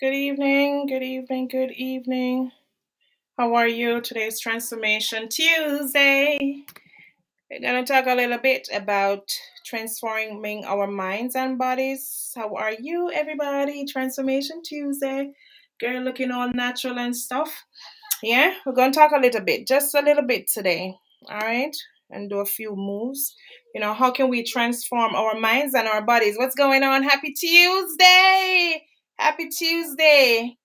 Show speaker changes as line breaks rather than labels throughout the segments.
Good evening, good evening, good evening. How are you? Today's Transformation Tuesday. We're going to talk a little bit about transforming our minds and bodies. How are you, everybody? Transformation Tuesday. Girl looking all natural and stuff. Yeah, we're going to talk a little bit, just a little bit today. All right? And do a few moves. How can we transform our minds and our bodies? What's going on? Happy Tuesday! Happy Tuesday!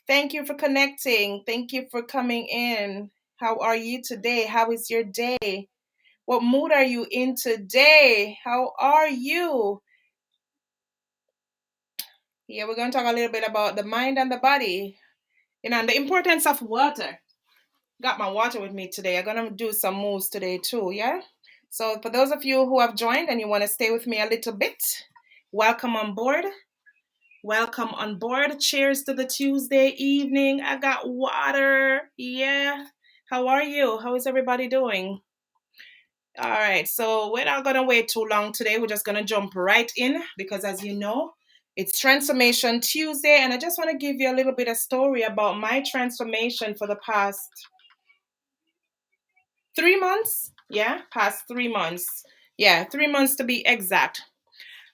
Thank you for connecting. Thank you for coming in. How are you today? How is your day? What mood are you in today? How are you? Yeah, we're going to talk a little bit about the mind and the body, and the importance of water. Got my water with me today. I'm going to do some moves today too, yeah? So, for those of you who have joined and you want to stay with me a little bit, welcome on board. Welcome on board. Cheers to the Tuesday evening. I got water. Yeah. How are you? How is everybody doing? All right. So we're not going to wait too long today. We're just going to jump right in because, as you know, it's Transformation Tuesday. And I just want to give you a little bit of story about my transformation for the past 3 months. Yeah. Past 3 months. Yeah. 3 months to be exact.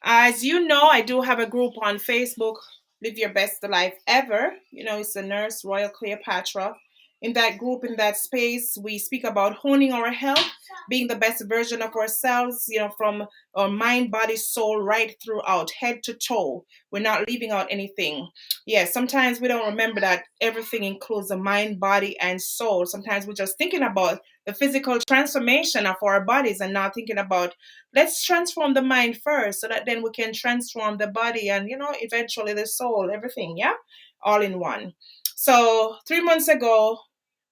As you know, I do have a group on Facebook, Live Your Best Life Ever. It's the nurse, Royal Cleopatra. In that group, in that space, we speak about honing our health, being the best version of ourselves, from our mind, body, soul, right throughout, head to toe. We're not leaving out anything. Yeah, sometimes we don't remember that everything includes the mind, body, and soul. Sometimes we're just thinking about the physical transformation of our bodies and not thinking about let's transform the mind first so that then we can transform the body and eventually the soul, everything, yeah, all in one. So 3 months ago,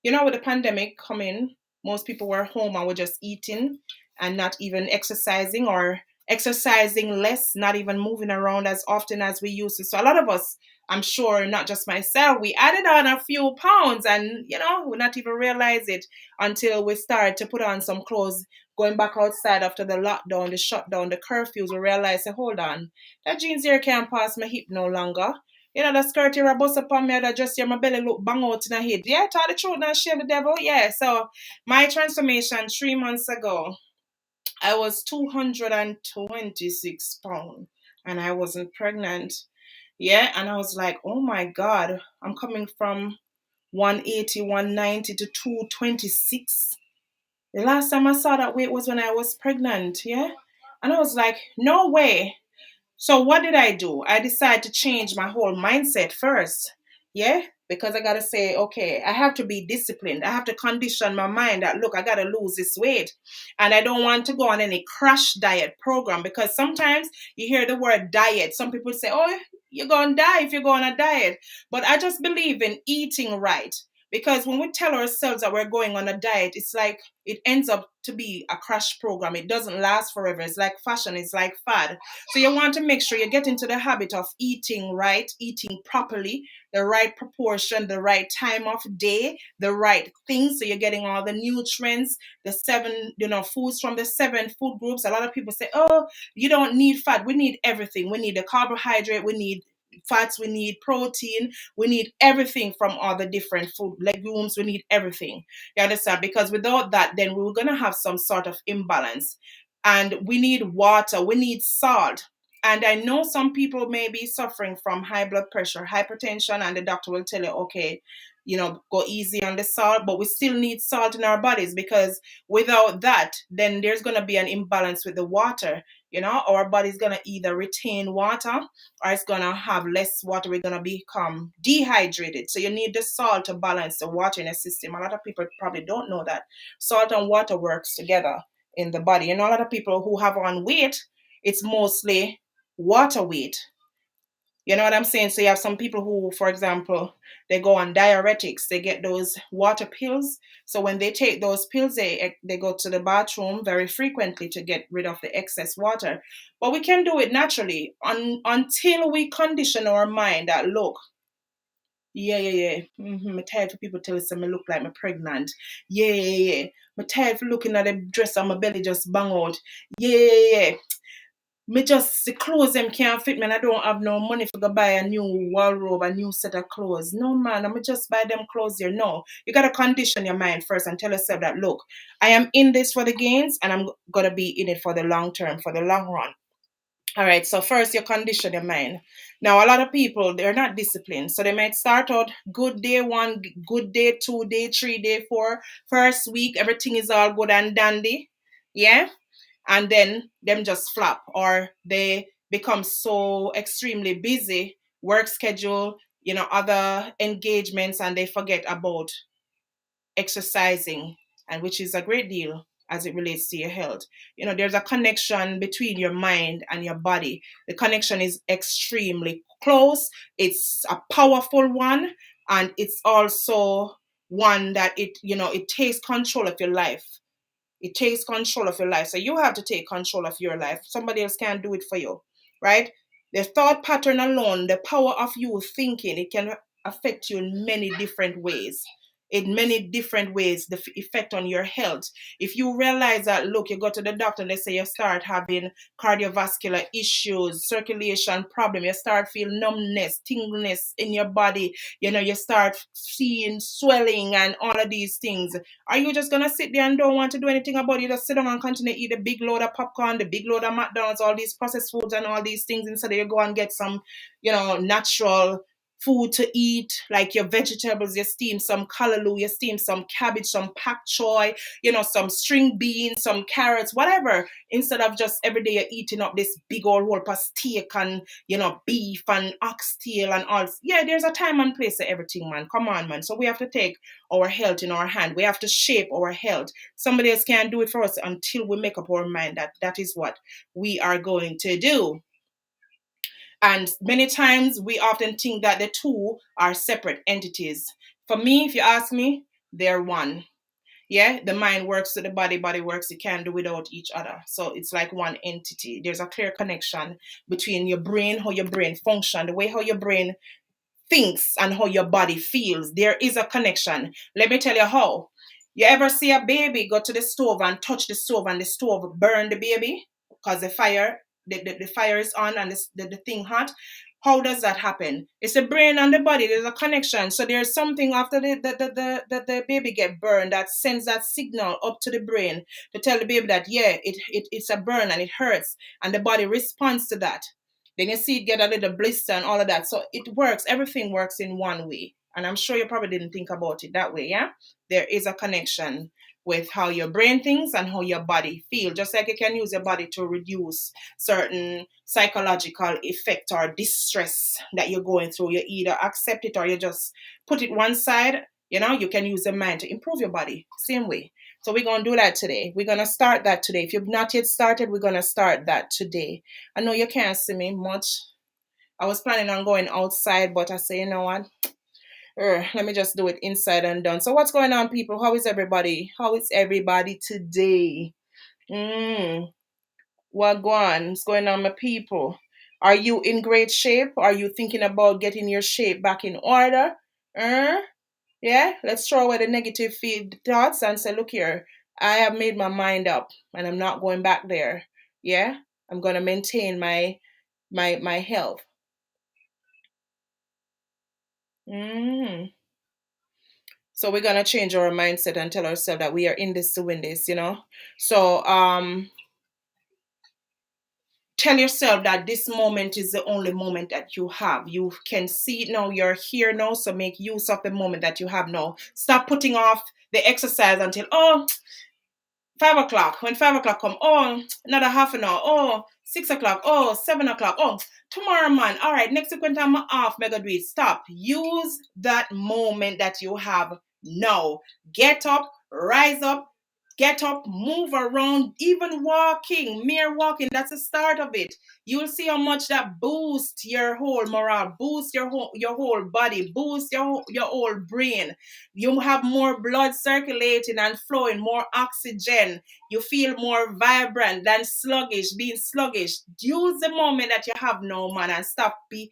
with the pandemic coming, most people were home and were just eating and not even exercising, or exercising less, not even moving around as often as we used to. So a lot of us, I'm sure, not just myself, we added on a few pounds, and we not even realize it until we start to put on some clothes, going back outside after the lockdown, the shutdown, the curfews. We realize, say, hold on, that jeans here can't pass my hip no longer. The skirt here, I bust upon me, that just here, my belly look bang out in the head. Yeah, tell the truth, not shame the devil. Yeah, so my transformation 3 months ago, I was 226 pounds and I wasn't pregnant. Yeah, and I was like, oh my God, I'm coming from 180, 190 to 226. The last time I saw that weight was when I was pregnant. Yeah, and I was like, no way. So what did I do? I decided to change my whole mindset first. Yeah, because I gotta say, okay, I have to be disciplined. I have to condition my mind that look, I gotta lose this weight. And I don't want to go on any crash diet program, because sometimes you hear the word diet. Some people say, oh, you're gonna die if you go on a diet. But I just believe in eating right. Because when we tell ourselves that we're going on a diet, it's like it ends up to be a crash program. It doesn't last forever. It's like fashion, it's like fad. So you want to make sure you get into the habit of eating right, eating properly, the right proportion, the right time of day, the right things. So you're getting all the nutrients, the seven, foods from the seven food groups. A lot of people say, oh, you don't need fat. We need everything. We need the carbohydrate. We need fats. We need protein. We need everything from all the different food, legumes. We need everything. You understand? Because without that, then we we're going to have some sort of imbalance. And we need water, we need salt. And I know some people may be suffering from high blood pressure, hypertension, and the doctor will tell you, okay, go easy on the salt, but we still need salt in our bodies, because without that, then there's going to be an imbalance with the water. Our body's going to either retain water or it's going to have less water. We're going to become dehydrated. So you need the salt to balance the water in the system. A lot of people probably don't know that salt and water works together in the body. A lot of people who have on weight, it's mostly water weight. You know what I'm saying? So you have some people who, for example, they go on diuretics. They get those water pills. So when they take those pills, they go to the bathroom very frequently to get rid of the excess water. But we can do it naturally until we condition our mind that, look, yeah, yeah, yeah. I'm tired for people tell us I look like I'm pregnant. Yeah, yeah, yeah. I'm tired for looking at the dress on my belly just bang out. Yeah, yeah, yeah. Me just, the clothes them can't fit me and I don't have no money for go buy a new wardrobe, a new set of clothes. No man, I'm just buy them clothes here. No. You gotta condition your mind first and tell yourself that look, I am in this for the gains and I'm gonna be in it for the long term, for the long run. All right, so first you condition your mind. Now, a lot of people, they're not disciplined. So they might start out good day one, good day two, day three, day four. First week, everything is all good and dandy. Yeah. And then them just flop or they become so extremely busy, work schedule, other engagements, and they forget about exercising, and which is a great deal as it relates to your health. There's a connection between your mind and your body. The connection is extremely close. It's a powerful one, and it's also one that it takes control of your life. It takes control of your life. So you have to take control of your life. Somebody else can't do it for you, right? The thought pattern alone, the power of you thinking, it can affect you in many different ways. In many different ways, the effect on your health. If you realize that, look, you go to the doctor and they say you start having cardiovascular issues, circulation problem, you start feeling numbness, tingleness in your body, you start seeing swelling and all of these things. Are you just gonna sit there and don't want to do anything about it? Just sit down and continue to eat the big load of popcorn, the big load of McDonald's, all these processed foods and all these things instead of you go and get some, natural food to eat, like your vegetables, you steam some callaloo, you steam some cabbage, some pak choy, some string beans, some carrots, whatever, instead of just every day you're eating up this big old whole of steak and, beef and oxtail and all. Yeah, there's a time and place for everything, man. Come on, man. So we have to take our health in our hand. We have to shape our health. Somebody else can't do it for us until we make up our mind that that is what we are going to do. And many times we often think that the two are separate entities. For me, if you ask me, they're one. Yeah, the mind works with the body, body works, you can't do without each other. So it's like one entity. There's a clear connection between your brain, how your brain functions, the way how your brain thinks and how your body feels. There is a connection. Let me tell you how. You ever see a baby go to the stove and touch the stove and the stove burn the baby because the fire is on and the thing hot? How does that happen? It's the brain and the body. There's a connection. So there's something after the baby get burned that sends that signal up to the brain to tell the baby that, yeah, it's a burn and it hurts. And the body responds to that. Then you see it get a little blister and all of that. So it works. Everything works in one way. And I'm sure you probably didn't think about it that way, yeah? There is a connection with how your brain thinks and how your body feels. Just like you can use your body to reduce certain psychological effect or distress that you're going through. You either accept it or you just put it one side. You can use the mind to improve your body. Same way. So we're going to do that today. We're going to start that today. If you've not yet started, we're going to start that today. I know you can't see me much. I was planning on going outside, but I say, you know what? Let me just do it inside and done. So what's going on, people? How is everybody? How is everybody today? What's going on, my people? Are you in great shape? Are you thinking about getting your shape back in order? Yeah, let's throw away the negative thoughts and say, look here, I have made my mind up and I'm not going back there. Yeah, I'm gonna maintain my health. So we're gonna change our mindset and tell ourselves that we are in this to win this, So tell yourself that this moment is the only moment that you have. You can see it now, you're here now, so make use of the moment that you have now. Stop putting off the exercise until 5 o'clock. When 5 o'clock come, another half an hour. 6 o'clock. 7 o'clock. Tomorrow, man. All right, next week when I'm off, mega do it. Stop. Use that moment that you have now. Get up, rise up, get up, move around, even walking, mere walking. That's the start of it. You will see how much that boosts your whole morale, boosts your whole body, boosts your whole brain. You have more blood circulating and flowing, more oxygen. You feel more vibrant than being sluggish. Use the moment that you have now, man, and stop be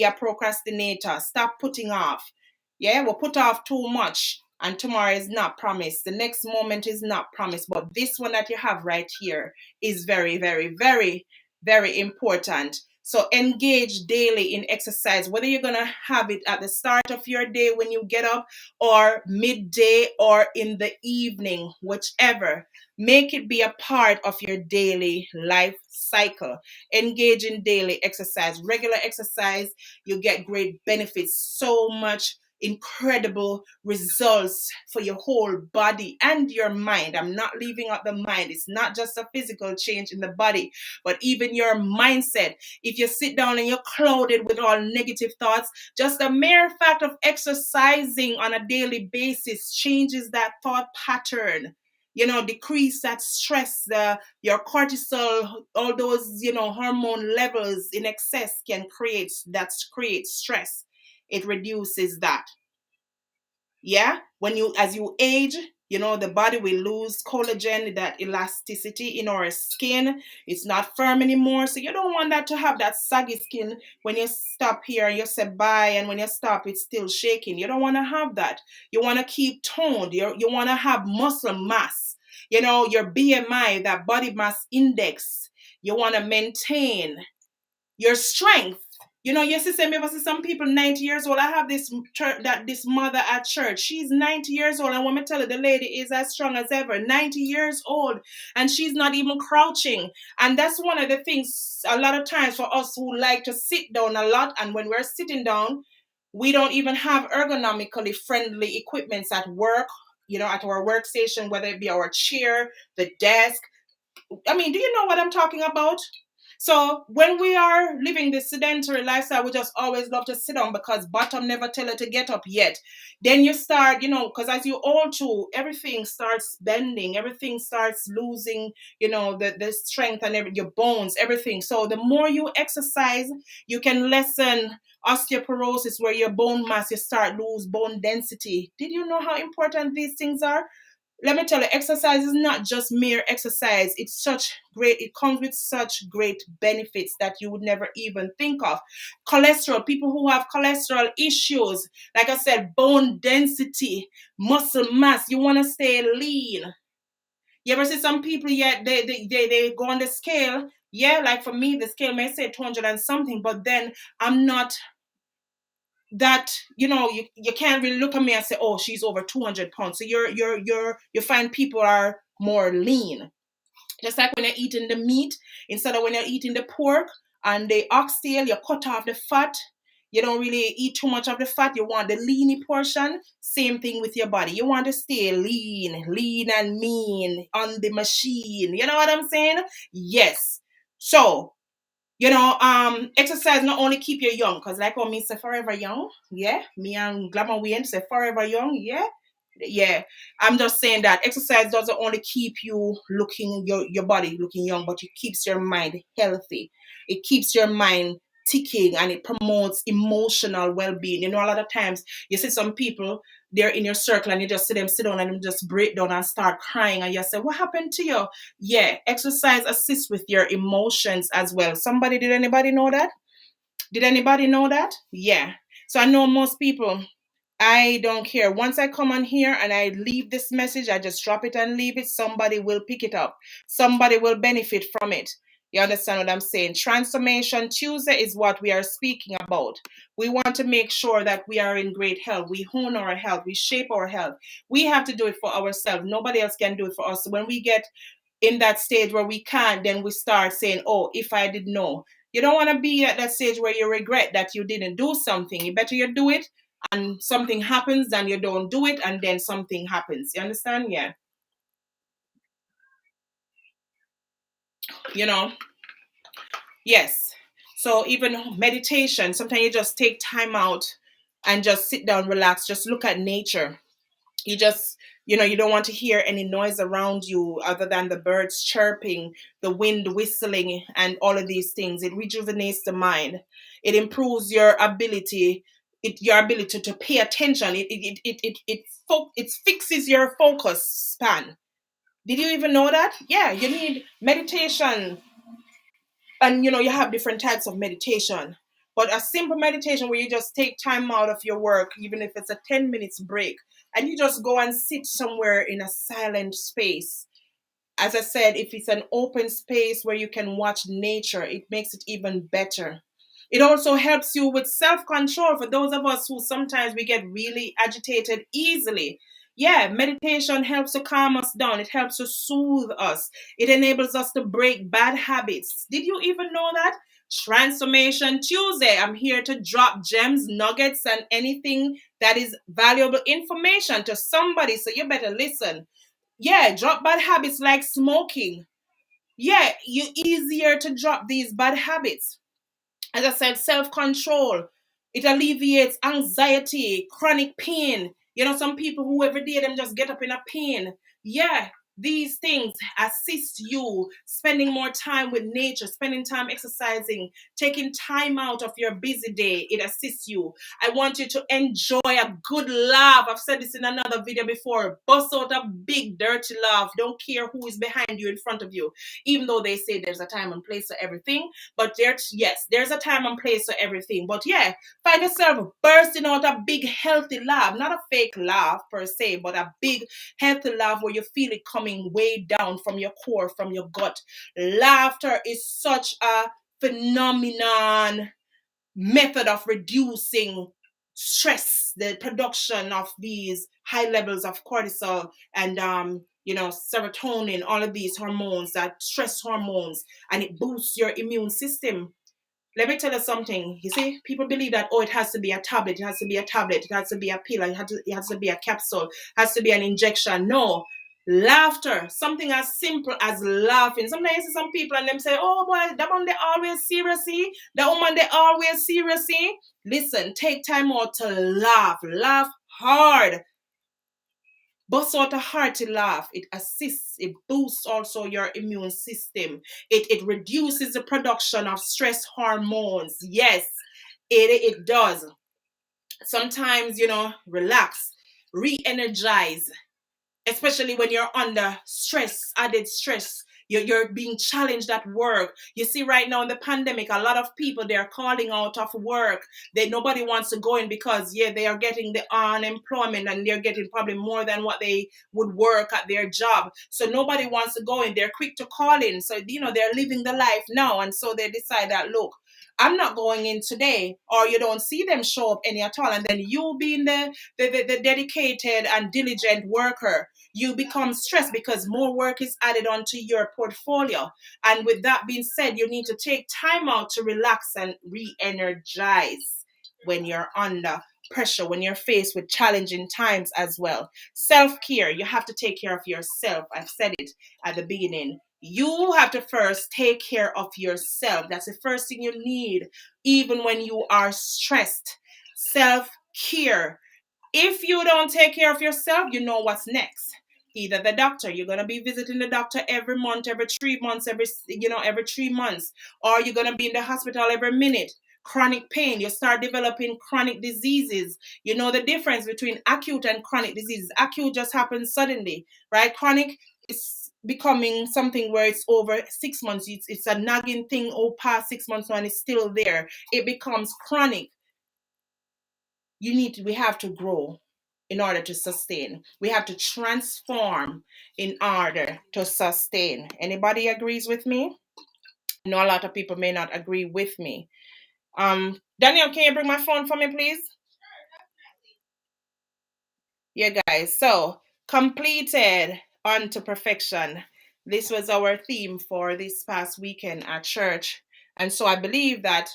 a procrastinator. Stop putting off. Yeah, we'll put off too much. And tomorrow is not promised. The next moment is not promised. But this one that you have right here is very, very, very Very important. So engage daily in exercise, whether you're going to have it at the start of your day when you get up, or midday, or in the evening, whichever. Make it be a part of your daily life cycle. Engage in daily exercise, regular exercise. You get great benefits, so much incredible results for your whole body and your mind. I'm not leaving out the mind. It's not just a physical change in the body, but even your mindset. If you sit down and you're clouded with all negative thoughts, just the mere fact of exercising on a daily basis changes that thought pattern. Decrease that stress, your cortisol, all those, hormone levels in excess can create stress. It reduces that. Yeah, as you age, the body will lose collagen, that elasticity in our skin. It's not firm anymore, so you don't want that to have that saggy skin when you stop here and you say bye, and when you stop it's still shaking. You don't want to have that. You want to keep toned. You want to have muscle mass, your BMI, that body mass index. You want to maintain your strength. You see, some people 90 years old. I have this mother at church. She's 90 years old, and when I tell her, the lady is as strong as ever. 90 years old, and she's not even crouching. And that's one of the things. A lot of times for us who like to sit down a lot, and when we're sitting down, we don't even have ergonomically friendly equipments at work. At our workstation, whether it be our chair, the desk. I mean, do you know what I'm talking about? So when we are living this sedentary lifestyle, we just always love to sit down because bottom never tell her to get up yet. Then you start, because as you old too, everything starts bending, everything starts losing, the strength and your bones, everything. So the more you exercise, you can lessen osteoporosis, where your bone mass, you start lose bone density. Did you know how important these things are? Let me tell you, exercise is not just mere exercise. It comes with such great benefits that you would never even think of. Cholesterol, people who have cholesterol issues, like I said, bone density, muscle mass, you want to stay lean. You ever see some people, yeah, they go on the scale. Yeah, like for me, the scale may say 200 and something, but then I'm not that, you can't really look at me and say, oh, she's over 200 pounds. So you find people are more lean. Just like when you're eating the meat, instead of when you're eating the pork and the oxtail, you cut off the fat. You don't really eat too much of the fat. You want the leany portion. Same thing with your body. You want to stay lean and mean on the machine. You know what I'm saying? Yes. So exercise not only keep you young, because like what me say, forever young. Yeah, me and Glamour Wayne say forever young. Yeah. I'm just saying that exercise doesn't only keep you looking, your body looking young, but it keeps your mind healthy. It keeps your mind ticking, and it promotes emotional well-being. A lot of times you see some people, they're in your circle, and you just see them sit down and them just break down and start crying, and you say, what happened to you? Yeah, exercise assists with your emotions as well. Did anybody know that? Did anybody know that? Yeah. So I know most people, I don't care. Once I come on here and I leave this message, I just drop it and leave it. Somebody will pick it up. Somebody will benefit from it. You understand what I'm saying? Transformation Tuesday is what we are speaking about. We want to make sure that we are in great health. We hone our health. We shape our health. We have to do it for ourselves. Nobody else can do it for us. So when we get in that stage where we can't, then we start saying, oh, if I did know. You don't want to be at that stage where you regret that you didn't do something. You better you do it, and something happens, then you don't do it, and then something happens. You understand? Yeah. You know? Yes. So even meditation, sometimes you just take time out and just sit down, relax, just look at nature. You just, you don't want to hear any noise around you other than the birds chirping, the wind whistling, and all of these things. It rejuvenates the mind. It improves your ability to pay attention. It fixes your focus span. Did you even know that? Yeah, you need meditation, and you have different types of meditation. But a simple meditation where you just take time out of your work, even if it's a 10 minutes break, and you just go and sit somewhere in a silent space, as I said, if it's an open space where you can watch nature, it makes it even better. It also helps you with self-control for those of us who sometimes we get really agitated easily. Yeah, meditation helps to calm us down. It helps to soothe us. It enables us to break bad habits. Did you even know that? Transformation Tuesday. I'm here to drop gems, nuggets, and anything that is valuable information to somebody. So you better listen. Yeah, drop bad habits like smoking. Yeah, you easier to drop these bad habits. As I said, self-control. It alleviates anxiety, chronic pain. You know, some people who every day them just get up in a pain. Yeah, these things assist you spending more time with nature, spending time exercising, taking time out of your busy day. It assists you. I want you to enjoy a good laugh. I've said this in another video before. Bust out a big dirty laugh. Don't care who is behind you, in front of you. Even though they say there's a time and place for everything. But there's a time and place for everything. But yeah, find yourself bursting out a big healthy laugh. Not a fake laugh per se, but a big healthy laugh where you feel it coming way down from your core, from your gut. Laughter is such a phenomenon method of reducing stress, the production of these high levels of cortisol and serotonin, all of these hormones, that stress hormones, and it boosts your immune system. Let me tell you something. You see, people believe that, oh, it has to be a tablet, it has to be a tablet, it has to be a pill, it has to be a capsule, it has to be an injection. No. Laughter, something as simple as laughing. Sometimes you see some people and them say, oh boy, that one they always seriously, that woman they always seriously. Listen, take time out to laugh. Laugh hard. Bust out a hearty laugh. It assists, it boosts also your immune system. It reduces the production of stress hormones. Yes, it does. Sometimes, relax, re-energize, especially when you're under stress, added stress. You're being challenged at work. You see, right now in the pandemic, a lot of people, they're calling out of work. Nobody wants to go in because, yeah, they are getting the unemployment and they're getting probably more than what they would work at their job. So nobody wants to go in. They're quick to call in. So, they're living the life now. And so they decide that, look, I'm not going in today, or you don't see them show up any at all. And then you being the dedicated and diligent worker, you become stressed because more work is added onto your portfolio. And with that being said, you need to take time out to relax and re-energize when you're under pressure, when you're faced with challenging times as well. Self-care, you have to take care of yourself. I've said it at the beginning. You have to first take care of yourself. That's the first thing you need, even when you are stressed. Self-care. If you don't take care of yourself, you know what's next. Either the doctor, you're going to be visiting the doctor every month, every 3 months, every 3 months, or you're going to be in the hospital every minute. Chronic pain, you start developing chronic diseases. You know the difference between acute and chronic diseases. Acute just happens suddenly, right? Chronic is becoming something where it's over 6 months. It's a nagging thing, past 6 months and it's still there. It becomes chronic. We have to grow in order to sustain. We have to transform in order to sustain. Anybody agrees with me? I know a lot of people may not agree with me. Daniel, can you bring my phone for me, please? Yeah, guys. So, completed unto perfection. This was our theme for this past weekend at church. And so I believe that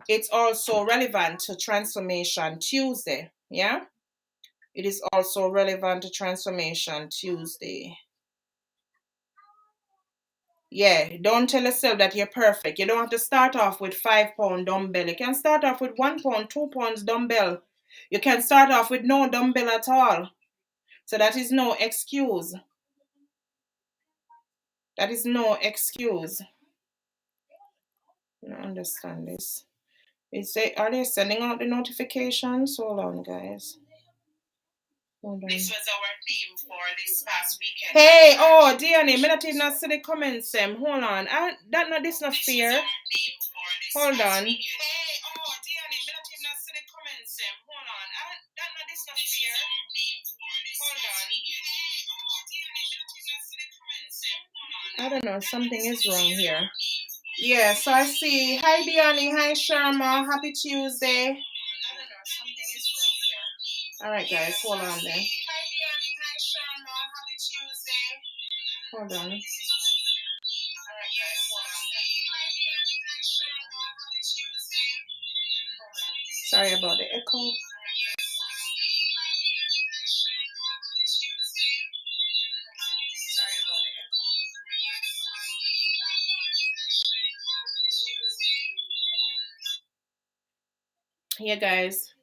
it's also relevant to Transformation Tuesday. Yeah? It is also relevant to Transformation Tuesday. Yeah, don't tell yourself that you're perfect. You don't have to start off with 5 pound dumbbell. You can start off with 1 pound, 2 pounds dumbbell. You can start off with no dumbbell at all. So that is no excuse. That is no excuse. I don't understand this. Are they sending out the notifications? Hold on, guys. Hold on. This was our theme for this past weekend. Hey, oh, DNA, me not even see the comments. Hold on. This not fair. Hold on. Hey, oh, DNA, me not even see the comments. Hold on. This not fair. Hold on. Hey, oh, DNA, me not even see the comments. Hold I don't know, something is wrong here. Yeah, so I see. Hi, Diani. Hi, Sharma. Happy Tuesday. I don't know, something is wrong here. All right, guys, hold on then. Hi, Diani. Hi, Sharma. Happy Tuesday. Hold on. All right, guys, hold on then. Hi, Diani. Hi, Sharma. Happy Tuesday. Hold on. Sorry about the echo. Sorry about the echo. Yeah, guys.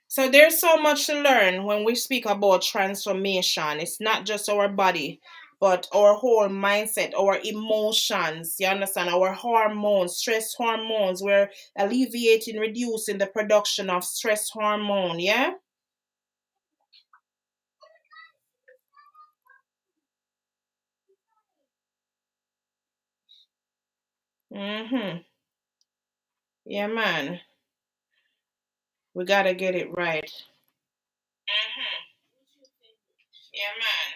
So there's so much to learn when we speak about transformation. It's not just our body, but our whole mindset, our emotions. You understand? Our hormones, stress hormones. We're alleviating, reducing the production of stress hormone. Yeah. Yeah, man. We gotta get it right. Yeah, man.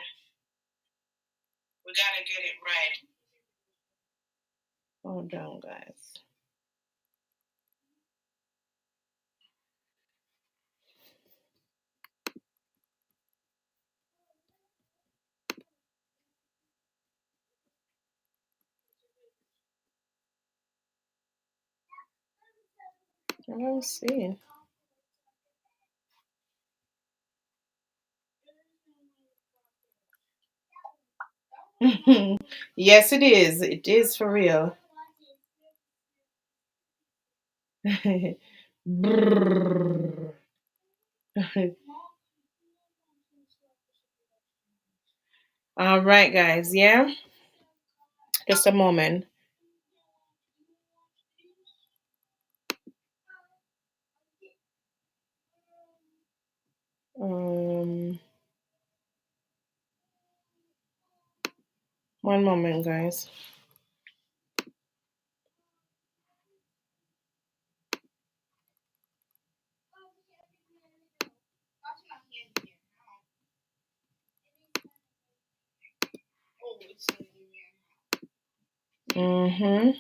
We gotta get it right. Hold on, guys. Let me see. Yes, it is. It is for real. Brrr. All right, guys. Yeah, just a moment. Um, one moment, guys. Mm-hmm.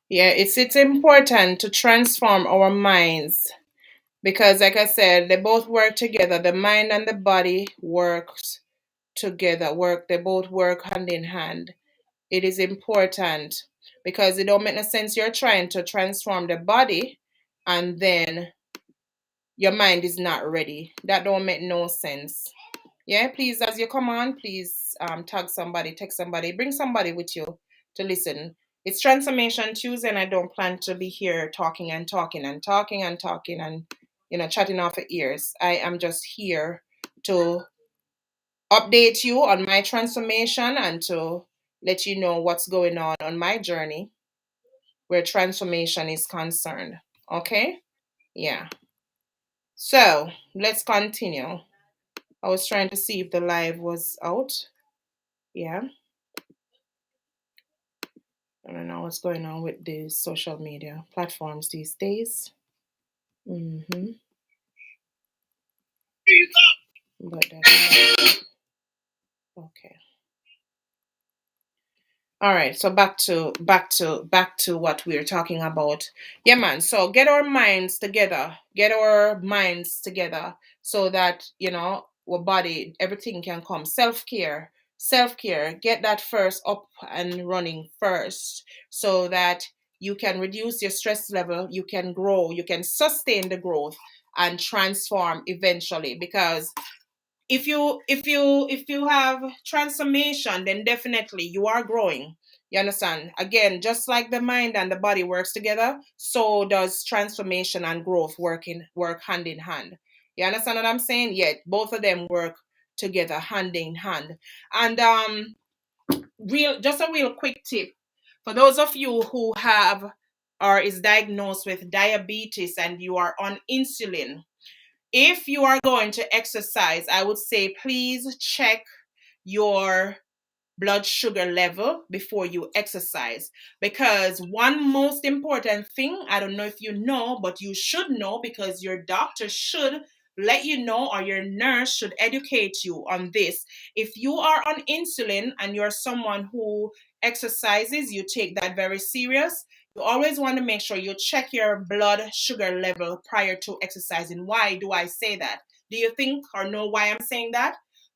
Yeah, it's important to transform our minds because, like I said, they both work together. The mind and the body works together. They both work hand in hand. It is important because it don't make no sense. You're trying to transform the body, and then your mind is not ready. That don't make no sense. Yeah, please, as you come on, please tag somebody, text somebody, bring somebody with you to listen. It's Transformation Tuesday, and I don't plan to be here talking and talking and talking and talking and chatting off your ears. I am just here to update you on my transformation and to let you know what's going on my journey where transformation is concerned. Okay? Yeah. So let's continue. I was trying to see if the live was out. Yeah. I don't know what's going on with the social media platforms these days. Mm-hmm. But that's okay. All right, so back to what we're talking about. Yeah, man. So get our minds together. Get our minds together so that our body, everything can come. Self-care. Self-care. Get that first up and running first so that you can reduce your stress level, you can grow, you can sustain the growth and transform eventually because if you have transformation, then definitely you are growing. You understand? Again, just like the mind and the body works together, so does transformation and growth work hand in hand. You understand what I'm saying? Yeah, both of them work together hand in hand. And just a real quick tip for those of you who have or is diagnosed with diabetes and you are on insulin. If you are going to exercise, I would say please check your blood sugar level before you exercise. Because one most important thing, I don't know if you know, but you should know because your doctor should let you know, or your nurse should educate you on this. If you are on insulin and you're someone who exercises, you take that very serious. You always want to make sure you check your blood sugar level prior to exercising. Why do I say that? Do you think or know why I'm saying that?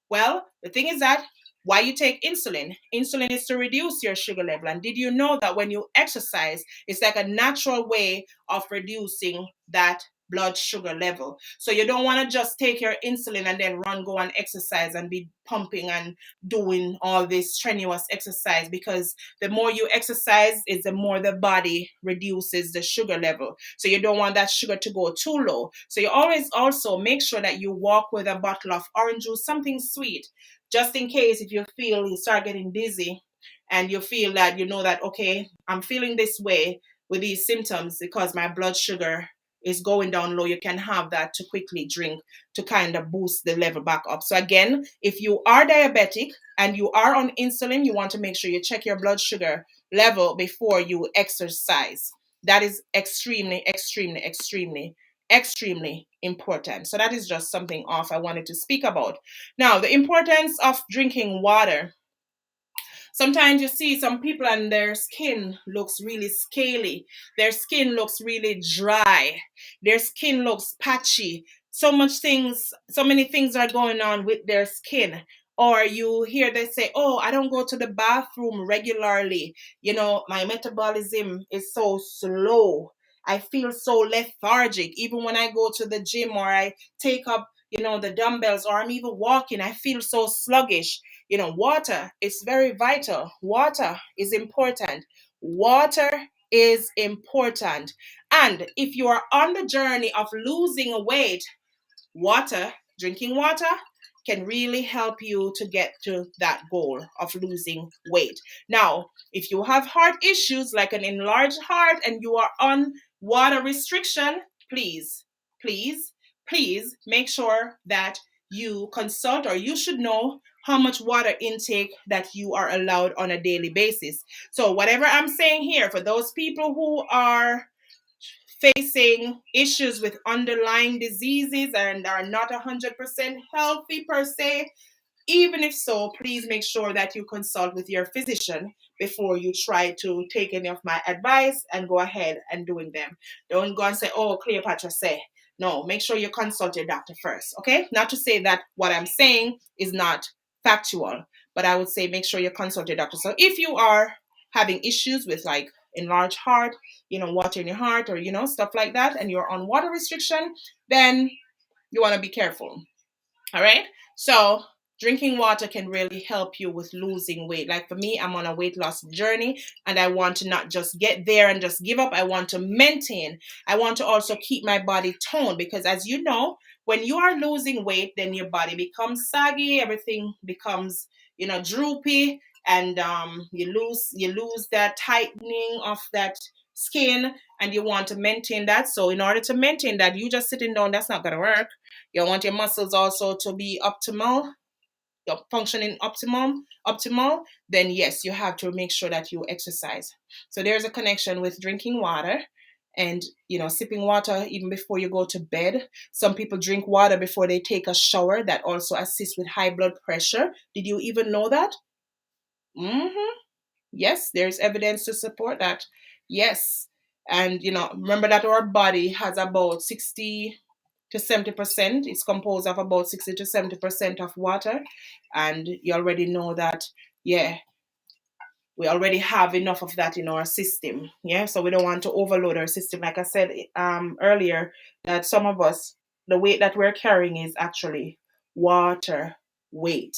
Well, the thing is that why you take insulin? Insulin is to reduce your sugar level. And did you know that when you exercise, it's like a natural way of reducing that blood sugar level? So you don't want to just take your insulin and then go and exercise and be pumping and doing all this strenuous exercise, because the more you exercise is the more the body reduces the sugar level. So you don't want that sugar to go too low. So you always also make sure that you walk with a bottle of orange juice, something sweet, just in case if you feel you start getting dizzy and you feel that you know that, okay, I'm feeling this way with these symptoms because my blood sugar is going down low. You can have that to quickly drink to kind of boost the level back up. So again, if you are diabetic and you are on insulin, you want to make sure you check your blood sugar level before you exercise. That is extremely, extremely, extremely, extremely important. So that is just something off I wanted to speak about. Now, the importance of drinking water. Sometimes you see some people and their skin looks really scaly. Their skin looks really dry. Their skin looks patchy. So many things are going on with their skin. Or you hear they say, oh, I don't go to the bathroom regularly. You know, my metabolism is so slow. I feel so lethargic. Even when I go to the gym or I take up, the dumbbells, or I'm even walking, I feel so sluggish. Water is very vital. Water is important. Water is important. And if you are on the journey of losing weight, drinking water can really help you to get to that goal of losing weight. Now, if you have heart issues like an enlarged heart and you are on water restriction, please, please, please make sure that you consult, or you should know how much water intake that you are allowed on a daily basis. So whatever I'm saying here, for those people who are facing issues with underlying diseases and are not 100% healthy per se, even if so, please make sure that you consult with your physician before you try to take any of my advice and go ahead and doing them. Don't go and say, oh, Cleopatra say. No, make sure you consult your doctor first, okay? Not to say that what I'm saying is not factual, but I would say make sure you consult your doctor. So if you are having issues with like enlarged heart, water in your heart, or, stuff like that, and you're on water restriction, then you want to be careful. All right. So drinking water can really help you with losing weight. Like for me, I'm on a weight loss journey and I want to not just get there and just give up. I want to maintain. I want to also keep my body toned, because as you know, when you are losing weight, then your body becomes saggy, everything becomes, droopy, and you lose that tightening of that skin, and you want to maintain that. So in order to maintain that, you just sitting down, that's not going to work. You want your muscles also to be optimal, your functioning optimal, then yes, you have to make sure that you exercise. So there's a connection with drinking water and, sipping water even before you go to bed. Some people drink water before they take a shower. That also assists with high blood pressure. Did you even know that? Mm-hmm. Yes, there's evidence to support that. Yes. And, remember that our body has about 60 to 70%. It's composed of about 60 to 70% of water. And you already know that, yeah, we already have enough of that in our system. Yeah, so we don't want to overload our system. Like I said earlier, that some of us, the weight that we're carrying is actually water weight.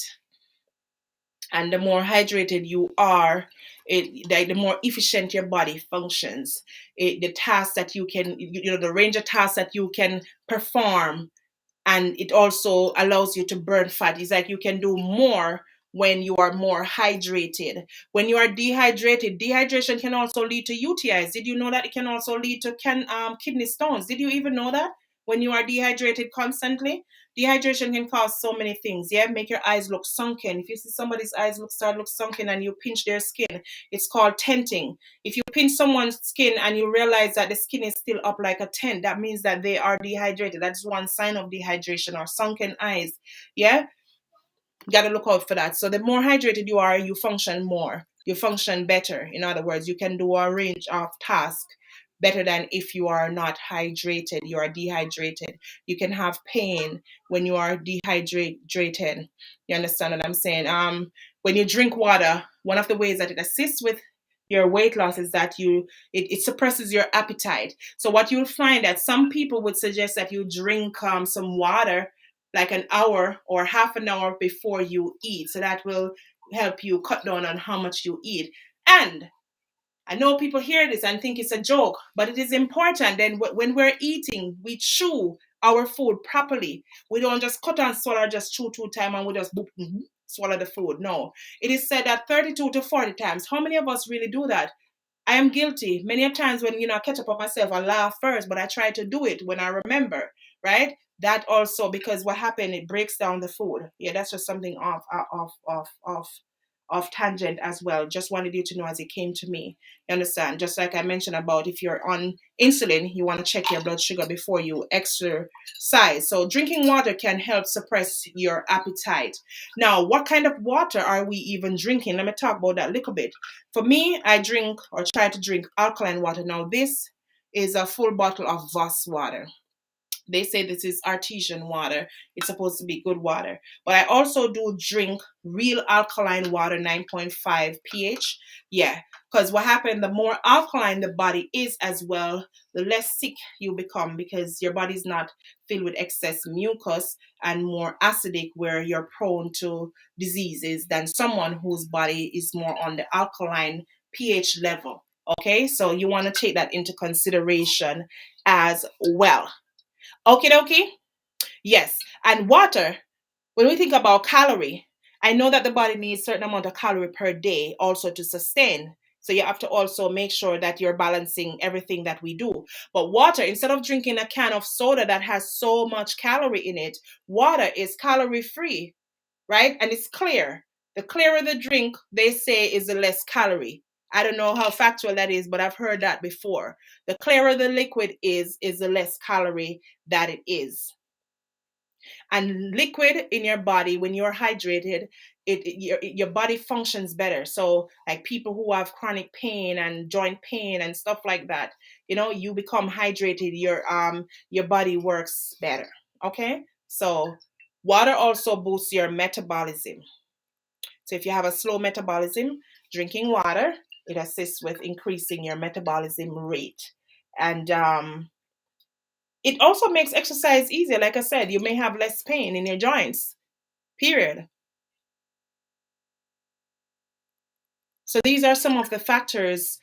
And the more hydrated you are, the more efficient your body functions. The tasks that you can, the range of tasks that you can perform, and it also allows you to burn fat. It's like you can do more when you are more hydrated. When you are dehydrated, dehydration can also lead to UTIs. Did you know that it can also lead to kidney stones? Did you even know that? When you are dehydrated constantly, Dehydration can cause so many things. Yeah, make your eyes look sunken. If you see somebody's eyes look sunken and you pinch their skin, it's called tenting. If you pinch someone's skin and you realize that the skin is still up like a tent, that means that they are dehydrated. That's one sign of dehydration, or sunken eyes. Yeah, got to look out for that. So the more hydrated you are, you function more. You function better. In other words, you can do a range of tasks better than if you are not hydrated. You are dehydrated. You can have pain when you are dehydrated. You understand what I'm saying? When you drink water, one of the ways that it assists with your weight loss is that it suppresses your appetite. So what you'll find that some people would suggest that you drink some water like an hour or half an hour before you eat. So that will help you cut down on how much you eat. And I know people hear this and think it's a joke, but it is important. Then when we're eating, we chew our food properly. We don't just cut and swallow, just chew 2 times and we just boop, swallow the food. No, it is said that 32 to 40 times. How many of us really do that? I am guilty. Many a times when, I catch up on myself, I laugh first, but I try to do it when I remember, right? That also, because what happened, it breaks down the food. Yeah, that's just something off tangent as well. Just wanted you to know as it came to me. You understand? Just like I mentioned about if you're on insulin, you want to check your blood sugar before you exercise. So drinking water can help suppress your appetite. Now, what kind of water are we even drinking? Let me talk about that a little bit. For me, I drink or try to drink alkaline water. Now, this is a full bottle of Voss water. They say this is artesian water. It's supposed to be good water. But I also do drink real alkaline water, 9.5 pH. Yeah, because what happened, the more alkaline the body is as well, the less sick you become because your body's not filled with excess mucus and more acidic, where you're prone to diseases than someone whose body is more on the alkaline pH level. Okay, so you want to take that into consideration as well. Okie dokie. Yes. And water, when we think about calorie, I know that the body needs a certain amount of calorie per day also to sustain. So you have to also make sure that you're balancing everything that we do. But water, instead of drinking a can of soda that has so much calorie in it, water is calorie free, right? And it's clear. The clearer the drink, they say, is the less calorie. I don't know how factual that is, but I've heard that before. The clearer the liquid is the less calorie that it is. And liquid in your body, when you're hydrated, your body functions better. So like people who have chronic pain and joint pain and stuff like that, you become hydrated, your body works better. Okay, so water also boosts your metabolism. So if you have a slow metabolism, drinking water, it assists with increasing your metabolism rate. And it also makes exercise easier. Like I said, you may have less pain in your joints, period. So these are some of the factors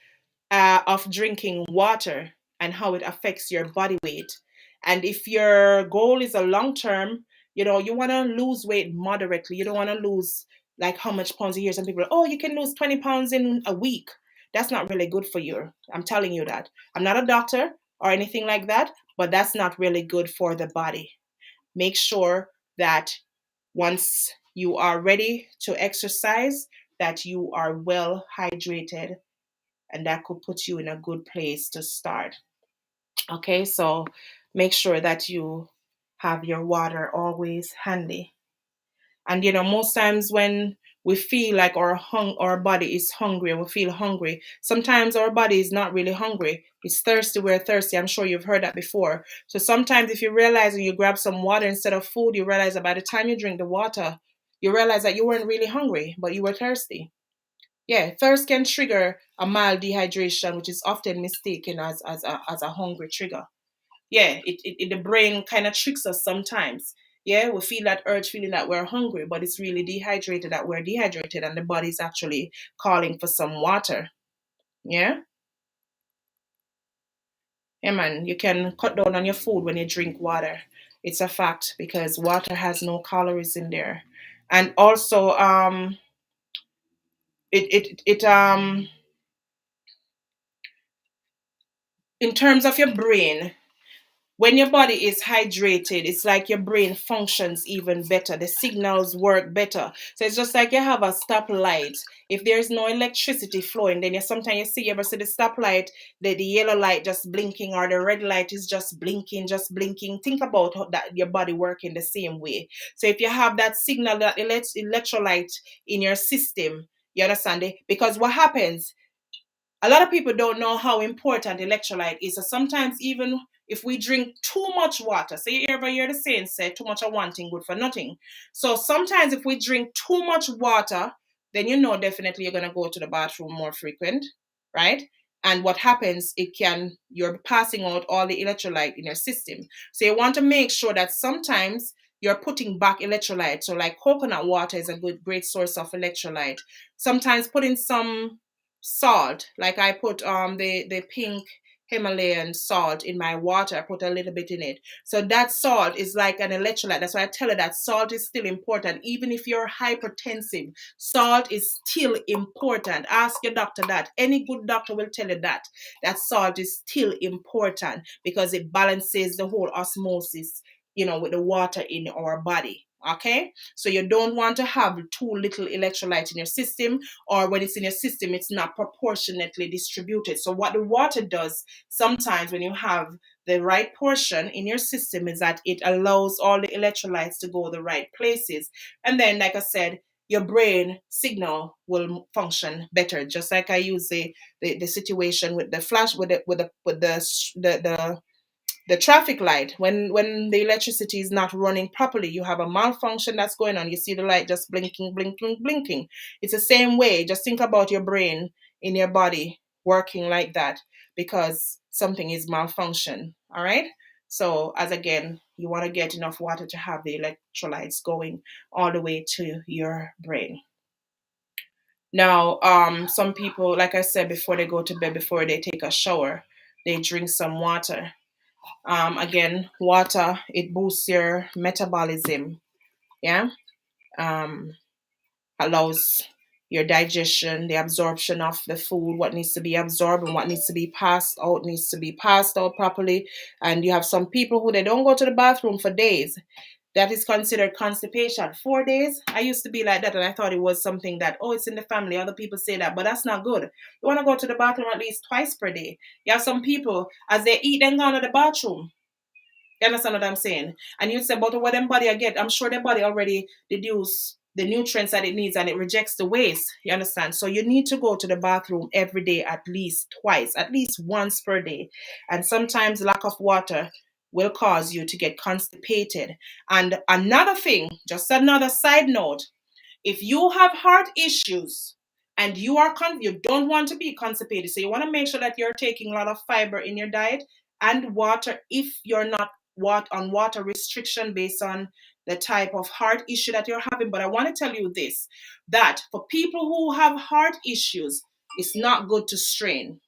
of drinking water and how it affects your body weight. And if your goal is a long term, you want to lose weight moderately. You don't want to lose like how much pounds a year. Some people are, oh, you can lose 20 pounds in a week. That's not really good for you. I'm telling you that. I'm not a doctor or anything like that, but that's not really good for the body. Make sure that once you are ready to exercise, that you are well hydrated, and that could put you in a good place to start. Okay, so make sure that you have your water always handy. And most times when we feel like our body is hungry, we feel hungry. Sometimes our body is not really hungry. It's thirsty, we're thirsty. I'm sure you've heard that before. So sometimes if you realize when you grab some water instead of food, you realize that by the time you drink the water, you realize that you weren't really hungry, but you were thirsty. Yeah, thirst can trigger a mild dehydration, which is often mistaken as a hungry trigger. Yeah, the brain kind of tricks us sometimes. Yeah, we feel that urge, feeling that we're hungry, but it's really dehydrated, that we're dehydrated, and the body's actually calling for some water. Yeah? Yeah, man, you can cut down on your food when you drink water. It's a fact because water has no calories in there. And also, in terms of your brain, when your body is hydrated, it's like your brain functions even better. The signals work better. So it's just like you have a stoplight. If there's no electricity flowing, then you ever see the stoplight, the yellow light just blinking, or the red light is just blinking, just blinking. Think about how that your body working the same way. So if you have that signal, that electrolyte in your system, you understand it? Because what happens, a lot of people don't know how important electrolyte is. So sometimes even if we drink too much water, so you ever hear the saying, say too much of one thing good for nothing. So sometimes if we drink too much water, then you know definitely you're gonna go to the bathroom more frequent, right? And what happens, you're passing out all the electrolyte in your system. So you want to make sure that sometimes you're putting back electrolyte. So like coconut water is a great source of electrolyte. Sometimes putting some salt, like I put the pink Himalayan salt in my water. I put a little bit in it, so that salt is like an electrolyte. That's why I tell you that salt is still important. Even if you're hypertensive, salt is still important. Ask your doctor that. Any good doctor will tell you that salt is still important because it balances the whole osmosis, with the water in our body. Okay, so you don't want to have too little electrolyte in your system, or when it's in your system, it's not proportionately distributed. So what the water does sometimes when you have the right portion in your system is that it allows all the electrolytes to go the right places. And then, like I said, your brain signal will function better. Just like I use the situation with the flash with the traffic light. When the electricity is not running properly, you have a malfunction that's going on. You see the light just blinking, blinking, blinking. It's the same way. Just think about your brain in your body working like that because something is malfunction. All right. So as again, you want to get enough water to have the electrolytes going all the way to your brain. Now, some people, like I said, before they go to bed, before they take a shower, they drink some water. Again, water, it boosts your metabolism. Yeah. Um, Allows your digestion, the absorption of the food, what needs to be absorbed and what needs to be passed out properly. And you have some people who they don't go to the bathroom for days. That is considered constipation. 4 days. I used to be like that, and I thought it was something that, oh, it's in the family. Other people say that, but that's not good. You want to go to the bathroom at least twice per day. You have some people, as they eat, then go to the bathroom. You understand what I'm saying? And you say, but what them body I get, I'm sure their body already deduce the nutrients that it needs and it rejects the waste. You understand? So you need to go to the bathroom every day, at least twice, at least once per day. And sometimes lack of water will cause you to get constipated. And another thing, just another side note, if you have heart issues and you don't want to be constipated, so you want to make sure that you're taking a lot of fiber in your diet and water if you're not on water restriction based on the type of heart issue that you're having. But I want to tell you this, that for people who have heart issues, it's not good to strain.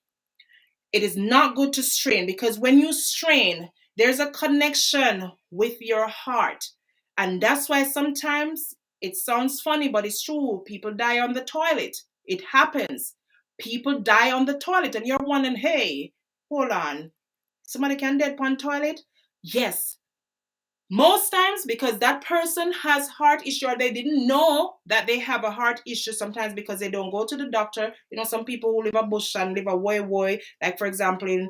It is not good to strain because when you strain, there's a connection with your heart. And that's why sometimes it sounds funny, but it's true. People die on the toilet. It happens. People die on the toilet, and you're wondering, hey, hold on. Somebody can dead on toilet? Yes, most times because that person has heart issue or they didn't know that they have a heart issue, sometimes because they don't go to the doctor. Some people who live a bush and live a way, like for example in,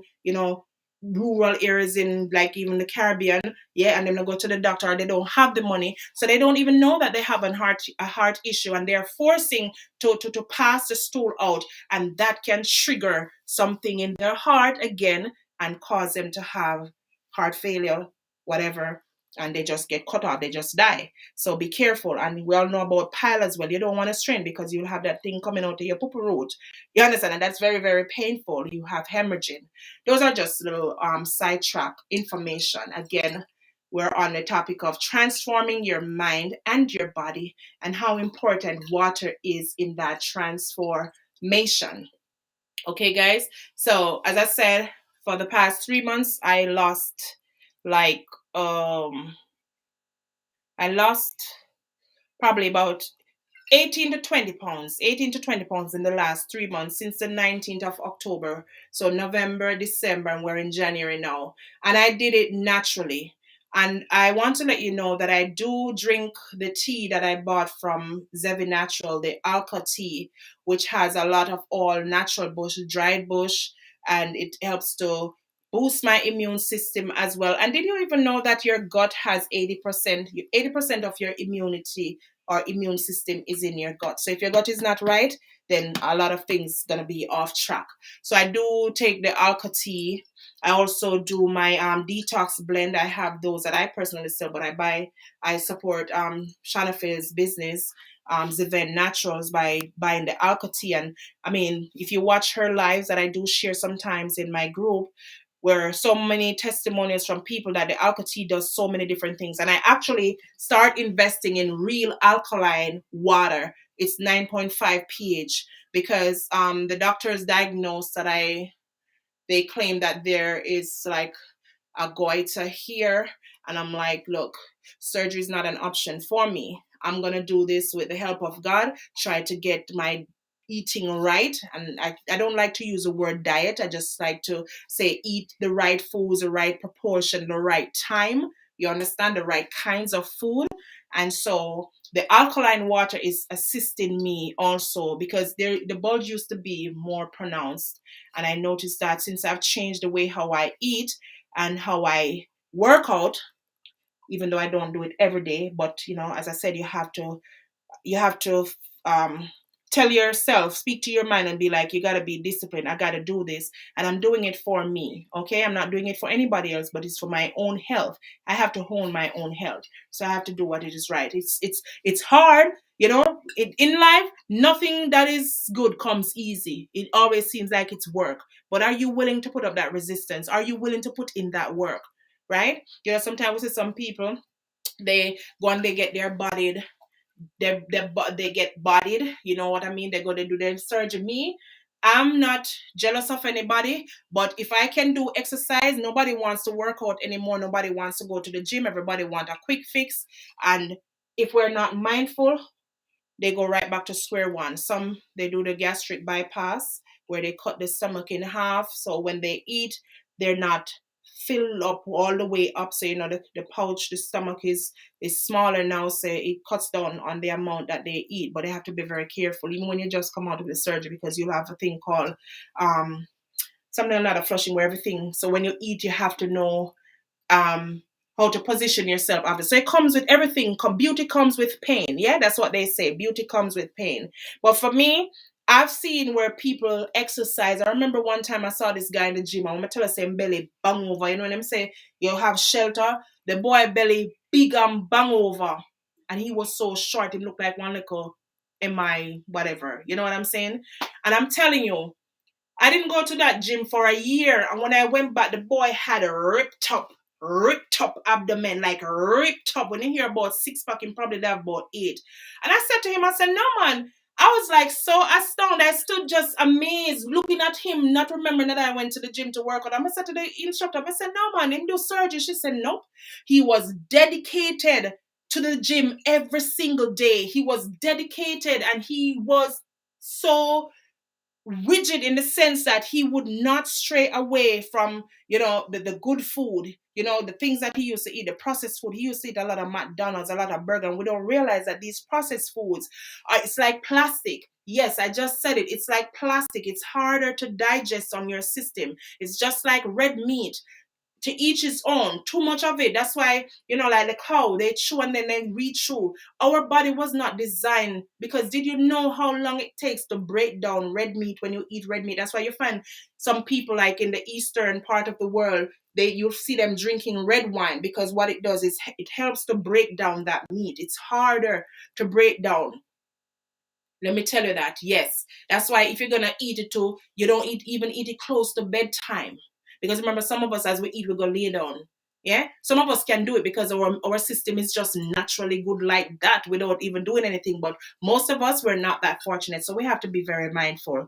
rural areas in like even the Caribbean, yeah, and then they go to the doctor or they don't have the money. So they don't even know that they have a heart issue, and they're forcing to pass the stool out, and that can trigger something in their heart again and cause them to have heart failure, whatever, and they just get cut off, they just die. So be careful. And we all know about pile as well. You don't want to strain because you'll have that thing coming out of your poo root. You understand? And that's very, very painful. You have hemorrhaging. Those are just little sidetrack information. Again, we're on the topic of transforming your mind and your body and how important water is in that transformation. Okay, guys. So as I said, for the past 3 months, like um I lost probably about 18 to 20 pounds, 18 to 20 pounds in the last 3 months since the 19th of October. So November, December, and we're in January now. And I did it naturally. And I want to let you know that I do drink the tea that I bought from Zevi Natural, the Alka tea, which has a lot of all natural bush, dried bush, and it helps to boost my immune system as well. And did you even know that your gut has 80% of your immunity or immune system is in your gut? So if your gut is not right, then a lot of things gonna be off track. So I do take the Alka tea. I also do my detox blend. I have those that I personally sell, but I support Shanafa's business, Zeven Naturals, by buying the Alka tea. And I mean, if you watch her lives that I do share sometimes in my group, where so many testimonials from people that the alka tea does so many different things. And I actually start investing in real alkaline water. It's 9.5 pH because the doctors diagnosed that they claim that there is like a goiter here. And I'm like, look, surgery is not an option for me. I'm going to do this with the help of God, try to get my eating right. And I don't like to use the word diet. I just like to say eat the right foods, the right proportion, the right time. You understand, the right kinds of food. And so the alkaline water is assisting me also because the bulge used to be more pronounced. And I noticed that since I've changed the way how I eat, and how I work out, even though I don't do it every day. But as I said, you have to um, tell yourself, speak to your mind, and be like, you gotta be disciplined. I gotta do this, and I'm doing it for me. Okay, I'm not doing it for anybody else, but it's for my own health. I have to hone my own health, so I have to do what it is right. It's hard. In life, nothing that is good comes easy. It always seems like it's work. But are you willing to put up that resistance? Are you willing to put in that work? Right? Sometimes we see some people, they go and they get their bodied, they get bodied. You know what I mean? They go, they do their surgery. Me, I'm not jealous of anybody, but if I can do exercise, nobody wants to work out anymore. Nobody wants to go to the gym. Everybody wants a quick fix. And if we're not mindful, they go right back to square one. Some, they do the gastric bypass where they cut the stomach in half. So when they eat, they're not filled up all the way up. So, the pouch, the stomach is smaller now. So it cuts down on the amount that they eat. But they have to be very careful, even when you just come out of the surgery, because you'll have a thing called something, not a flushing, where everything. So when you eat, you have to know um how to position yourself obviously. So it comes with everything. Beauty comes with pain. Yeah, that's what they say. Beauty comes with pain. But for me, I've seen where people exercise. I remember one time I saw this guy in the gym. I'm gonna tell us him belly bang over. You know what I'm saying? You have shelter. The boy belly big and bang over. And he was so short, it looked like one little mi whatever. You know what I'm saying? And I'm telling you, I didn't go to that gym for a year. And when I went back, the boy had a ripped up abdomen, like ripped up. When you hear about six pack, he probably have about eight. And I said to him, I said, no, man. I was like so astounded. I stood just amazed looking at him, not remembering that I went to the gym to work out. I said to the instructor, I said, no, man, him do surgery. She said, nope. He was dedicated to the gym every single day. He was dedicated, and he was so rigid in the sense that he would not stray away from the good food, the things that he used to eat, the processed food. He used to eat a lot of McDonald's, a lot of burger, and we don't realize that these processed foods it's like plastic. Yes, I just said it. It's like plastic. It's harder to digest on your system. It's just like red meat. To each his own. Too much of it. That's why, like the cow, they chew and then they re-chew. Our body was not designed, because did you know how long it takes to break down red meat when you eat red meat? That's why you find some people, like in the eastern part of the world, you'll see them drinking red wine, because what it does is it helps to break down that meat. It's harder to break down. Let me tell you that. Yes. That's why if you're gonna eat it too, you don't even eat it close to bedtime. Because remember, some of us, as we eat, we go lay down. Yeah? Some of us can do it because our system is just naturally good like that without even doing anything. But most of us, we're not that fortunate. So we have to be very mindful.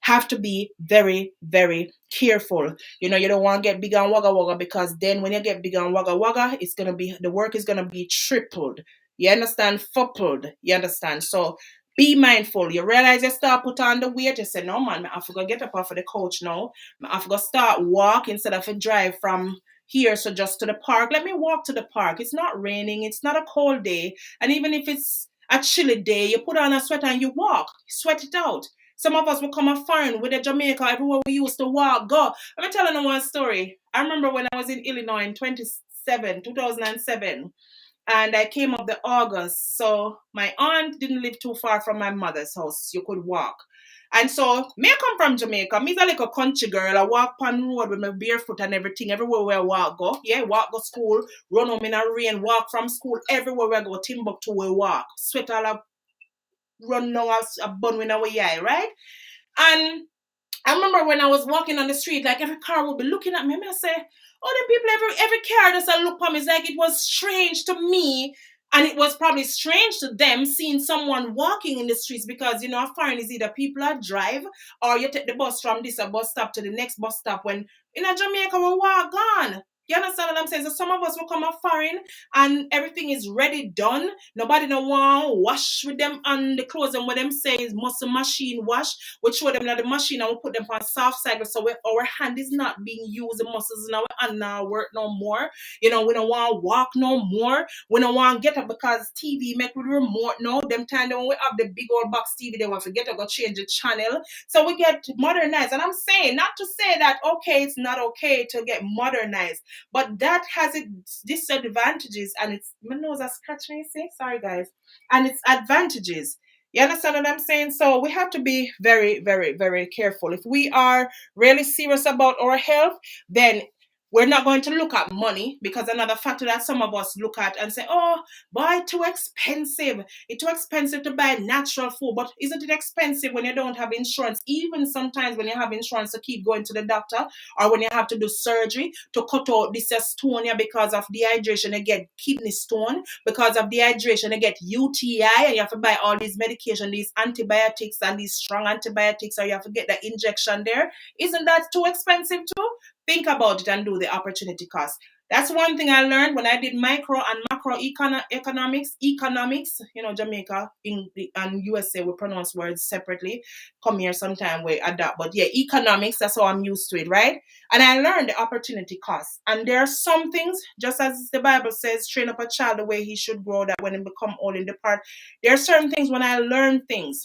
Have to be very, very careful. You don't want to get big and wagga wagga, because then when you get big and wagga wagga, the work is gonna be tripled. You understand? Fuppled. You understand? So be mindful. You realize you start put on the weight. You say, no, man, I have to go get up off of the couch now. I have to go start walk instead of a drive from here. So just to the park. Let me walk to the park. It's not raining. It's not a cold day. And even if it's a chilly day, you put on a sweater and you walk. Sweat it out. Some of us will come a foreign with the Jamaica, everywhere we used to walk, go. Let me tell you one story. I remember when I was in Illinois in 2007, and I came up the August. So my aunt didn't live too far from my mother's house. You could walk. And so me I come from Jamaica. Me's a little country girl. I walk on road with my barefoot and everything. Everywhere where I walk go. Yeah, walk go school, run home in a rain, walk from school. Everywhere where I go, Timbuktu we walk. Sweat all up, run now a bun when I was eye, right? And I remember when I was walking on the street, like every car would be looking at me. And I say, oh, the people, every car just a look at me. It's like it was strange to me. And it was probably strange to them seeing someone walking in the streets because, a foreign is either people that drive or you take the bus from this bus stop to the next bus stop when in a Jamaica we walk on. You understand what I'm saying? So some of us will come up foreign and everything is ready, done. Nobody no want to wash with them and the clothes and what them say is muscle machine wash. We show them that the machine and we put them on soft side so our hand is not being used, the muscles in our hand now work no more. We don't want to walk no more. We don't want to get up because TV make with remote now. Them time when we have the big old box TV, they want to get to go change the channel. So we get modernized. And I'm saying, not to say that, okay, it's not okay to get modernized. But that has its disadvantages and it's my nose has scratched me, see? Sorry guys. And its advantages. You understand what I'm saying? So we have to be very, very, very careful. If we are really serious about our health, then we're not going to look at money because another factor that some of us look at and say, oh, boy, too expensive. It's too expensive to buy natural food. But isn't it expensive when you don't have insurance? Even sometimes when you have insurance to keep going to the doctor or when you have to do surgery to cut out this stone here because of dehydration, you get kidney stone. Because of dehydration, you get UTI and you have to buy all these medication, these antibiotics and these strong antibiotics, or you have to get the injection there. Isn't that too expensive too? Think about it and do the opportunity cost. That's one thing I learned when I did micro and macro economics. Jamaica and USA we pronounce words separately. Come here sometime we adapt. But yeah, economics, that's how I'm used to it, right? And I learned the opportunity cost. And there are some things, just as the Bible says, train up a child the way he should grow, that when he become old in depart. There are certain things when I learn things,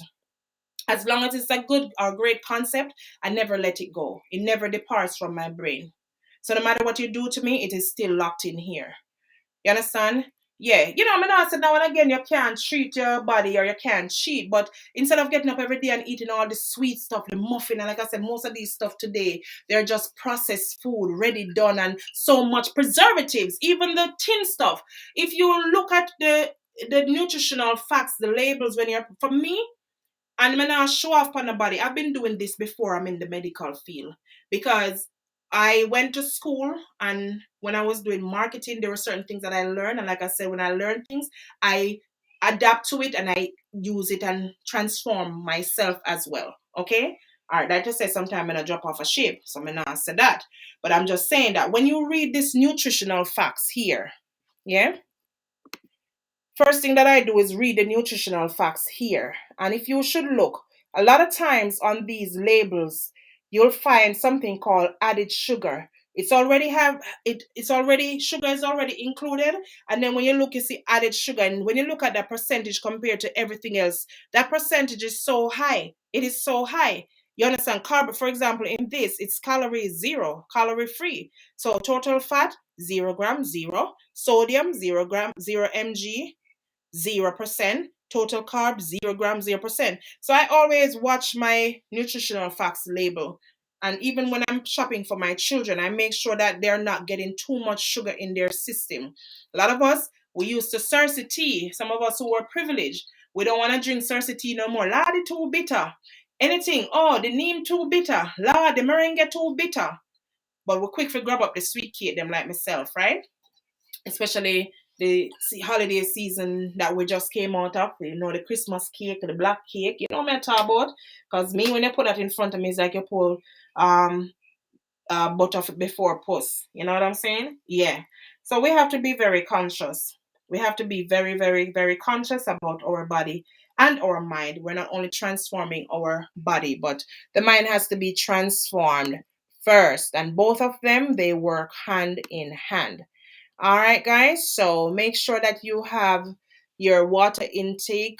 as long as it's a good or great concept, I never let it go. It never departs from my brain. So no matter what you do to me, it is still locked in here. You understand? Yeah. I'm not saying now and again you can't treat your body or you can't cheat, but instead of getting up every day and eating all the sweet stuff, the muffin, and like I said, most of these stuff today, they're just processed food, ready, done, and so much preservatives, even the tin stuff. If you look at the nutritional facts, the labels, for me, and when I show off on the body, I've been doing this before I'm in the medical field because I went to school and when I was doing marketing, there were certain things that I learned. And like I said, when I learn things, I adapt to it and I use it and transform myself as well. Okay? All right, like I said, sometimes I'm going to drop off a shape. So I'm going to say that. But I'm just saying that when you read this nutritional facts here, yeah? First thing that I do is read the nutritional facts here. And if you should look, a lot of times on these labels, you'll find something called added sugar. It's already sugar is already included. And then when you look, you see added sugar. And when you look at that percentage compared to everything else, that percentage is so high. It is so high. You understand? Carb, for example, in this, it's calorie zero, calorie free. So total fat, 0 gram, zero. Sodium, 0 gram, 0 mg, 0%. Total carbs, 0 gram, 0%. So I always watch my nutritional facts label. And even when I'm shopping for my children, I make sure that they're not getting too much sugar in their system. A lot of us, we used to Cersei tea. Some of us who were privileged, we don't want to drink Cersei tea no more. Lord, it's too bitter. Anything, oh, the neem too bitter. Lord, the meringue too bitter. But we're quick to grab up the sweet cake, them like myself, right? Especially the holiday season that we just came out of, the Christmas cake, the black cake, what I'm talking about? Because me, when you put that in front of me, it's like you pull butter before puss. You know what I'm saying? Yeah. So we have to be very conscious. We have to be very, very, very conscious about our body and our mind. We're not only transforming our body, but the mind has to be transformed first. And both of them, they work hand in hand. All right, guys. So make sure that you have your water intake.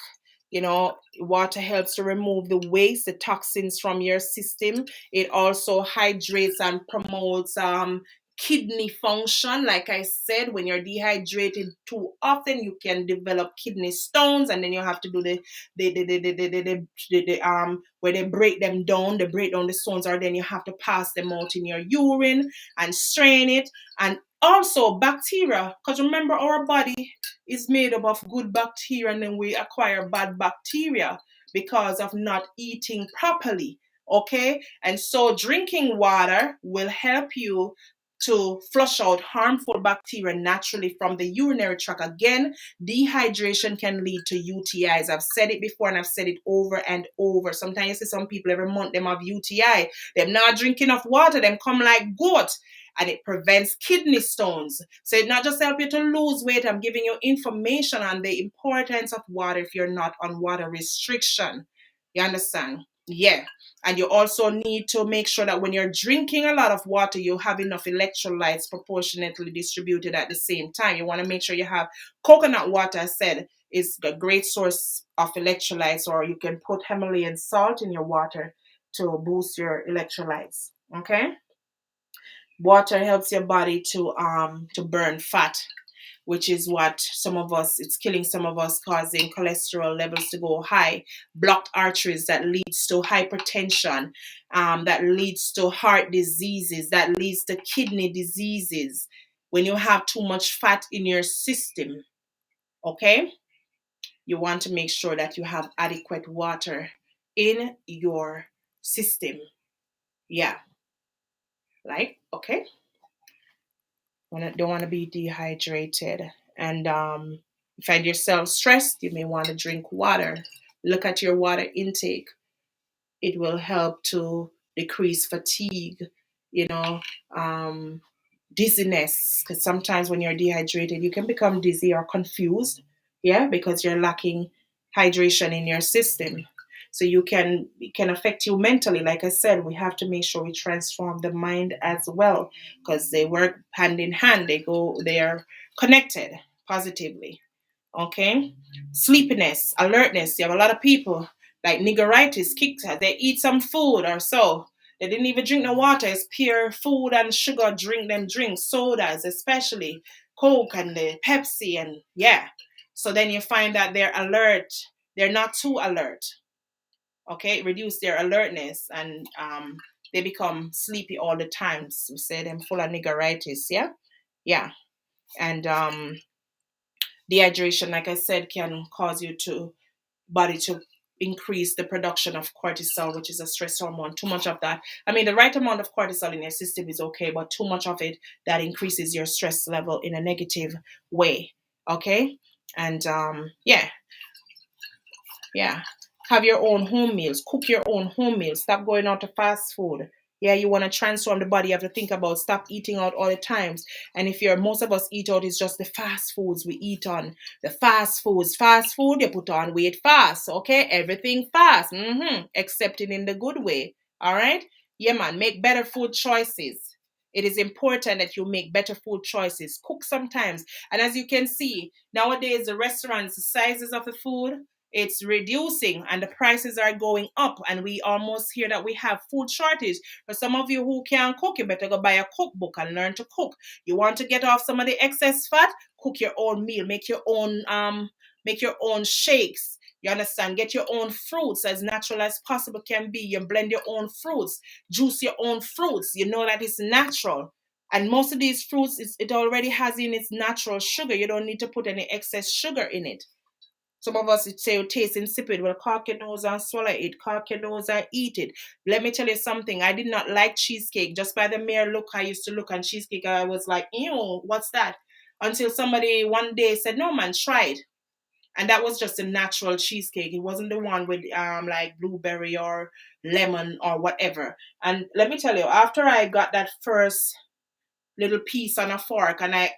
You know, water helps to remove the waste, the toxins from your system. It also hydrates and promotes kidney function. Like I said, when you're dehydrated too often, you can develop kidney stones, and then you have to do the where they break down the stones, or then you have to pass them out in your urine and strain it. And also bacteria, because remember, our body is made up of good bacteria, and then we acquire bad bacteria because of not eating properly. Okay, and so drinking water will help you to flush out harmful bacteria naturally from the urinary tract. Again, dehydration can lead to UTIs. I've said it before and I've said it over and over. Sometimes you see some people every month them have UTI. Them not drink enough water, them come like goat. And it prevents kidney stones. So it not just help you to lose weight. I'm giving you information on the importance of water if you're not on water restriction. You understand? Yeah. And you also need to make sure that when you're drinking a lot of water, you have enough electrolytes proportionately distributed at the same time. You want to make sure you have coconut water, I said, is a great source of electrolytes, or you can put Himalayan salt in your water to boost your electrolytes. Okay? Water helps your body to burn fat, which is what it's killing some of us, causing cholesterol levels to go high, blocked arteries that leads to hypertension, that leads to heart diseases, that leads to kidney diseases when you have too much fat in your system. Okay, you want to make sure that you have adequate water in your system. Yeah, like, okay, don't want to be dehydrated. And you find yourself stressed, you may want to drink water. Look at your water intake. It will help to decrease fatigue, you know, um, dizziness. Because sometimes when you're dehydrated, you can become dizzy or confused, yeah, because you're lacking hydration in your system. So it can affect you mentally. Like I said, we have to make sure we transform the mind as well, because they work hand in hand. They are connected positively. Okay, sleepiness, alertness. You have a lot of people like niggeritis, kicked. They eat some food or so. They didn't even drink no water. It's pure food and sugar. Drink them drinks, sodas, especially Coke and the Pepsi, and yeah. So then you find that they're alert. They're not too alert. Okay, reduce their alertness, and they become sleepy all the time. So we say them full of niggeritis. Yeah, yeah, and dehydration, like I said, can cause you to body to increase the production of cortisol, which is a stress hormone. Too much of that. I mean, the right amount of cortisol in your system is okay, but too much of it, that increases your stress level in a negative way. Okay, and yeah, yeah. Have your own home meals. Cook your own home meals. Stop going out to fast food. Yeah, you want to transform the body. You have to think about stop eating out all the times. And if most of us eat out, it's just the fast foods we eat on. The fast foods. Fast food, you put on weight fast. Okay? Everything fast. Except in the good way. All right? Yeah, man. Make better food choices. It is important that you make better food choices. Cook sometimes. And as you can see, nowadays the restaurants, the sizes of the food, it's reducing and the prices are going up, and we almost hear that we have food shortage. For some of you who can't cook, you better go buy a cookbook and learn to cook. You want to get off some of the excess fat, cook your own meal, make your own shakes. You understand? Get your own fruits as natural as possible can be. You blend your own fruits, juice your own fruits. You know that it's natural. And most of these fruits, it already has in its natural sugar. You don't need to put any excess sugar in it. Some of us would say it tastes insipid. Well, cork your nose and swallow it. Cork your nose and eat it. Let me tell you something. I did not like cheesecake. Just by the mere look, I used to look on cheesecake. I was like, ew, what's that? Until somebody one day said, no, man, try it. And that was just a natural cheesecake. It wasn't the one with like blueberry or lemon or whatever. And let me tell you, after I got that first little piece on a fork, and I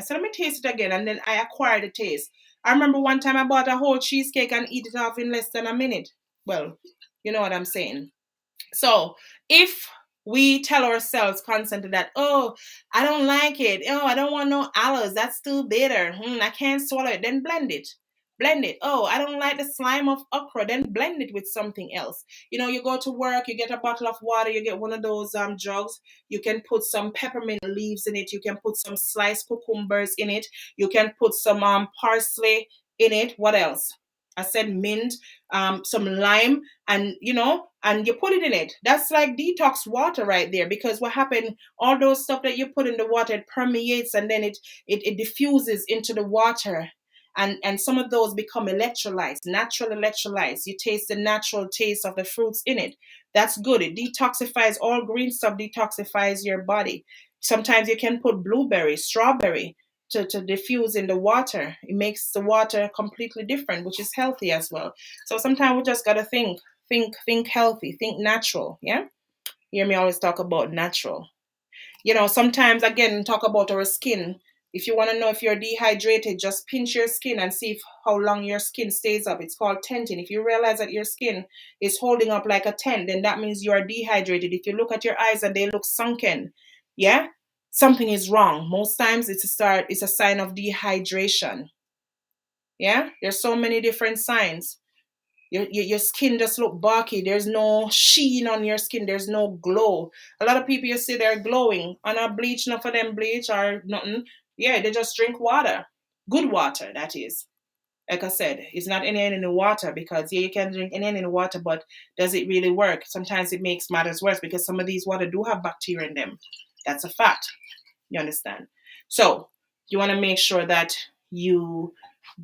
said, let me taste it again, and then I acquired the taste. I remember one time I bought a whole cheesecake and eat it off in less than a minute. Well, you know what I'm saying. So if we tell ourselves constantly that, oh, I don't like it. Oh, I don't want no aloes. That's too bitter. I can't swallow it. Then blend it. Blend it. Oh, I don't like the slime of okra. Then blend it with something else. You go to work, you get a bottle of water, you get one of those jugs. You can put some peppermint leaves in it. You can put some sliced cucumbers in it. You can put some parsley in it. What else? I said mint, some lime, and and you put it in it. That's like detox water right there. Because what happened, all those stuff that you put in the water, it permeates, and then it diffuses into the water, and some of those become electrolytes, natural electrolytes. You taste the natural taste of the fruits in it. That's good. It detoxifies. All green stuff detoxifies your body. Sometimes you can put blueberry, strawberry to diffuse in the water. It makes the water completely different, which is healthy as well. So sometimes we just gotta think healthy, think natural. Yeah. Hear me always talk about natural. Sometimes again talk about our skin. If you want to know if you're dehydrated, just pinch your skin and see how long your skin stays up. It's called tenting. If you realize that your skin is holding up like a tent, then that means you are dehydrated. If you look at your eyes and they look sunken, yeah, something is wrong. Most times it's a sign of dehydration. Yeah, there's so many different signs. Your skin just look bulky. There's no sheen on your skin. There's no glow. A lot of people you see they're glowing on a bleach, not for them bleach or nothing. Yeah, they just drink water. Good water, that is. Like I said, it's not any water, because yeah, you can drink any water, but does it really work? Sometimes it makes matters worse because some of these water do have bacteria in them. That's a fact. You understand? So you want to make sure that you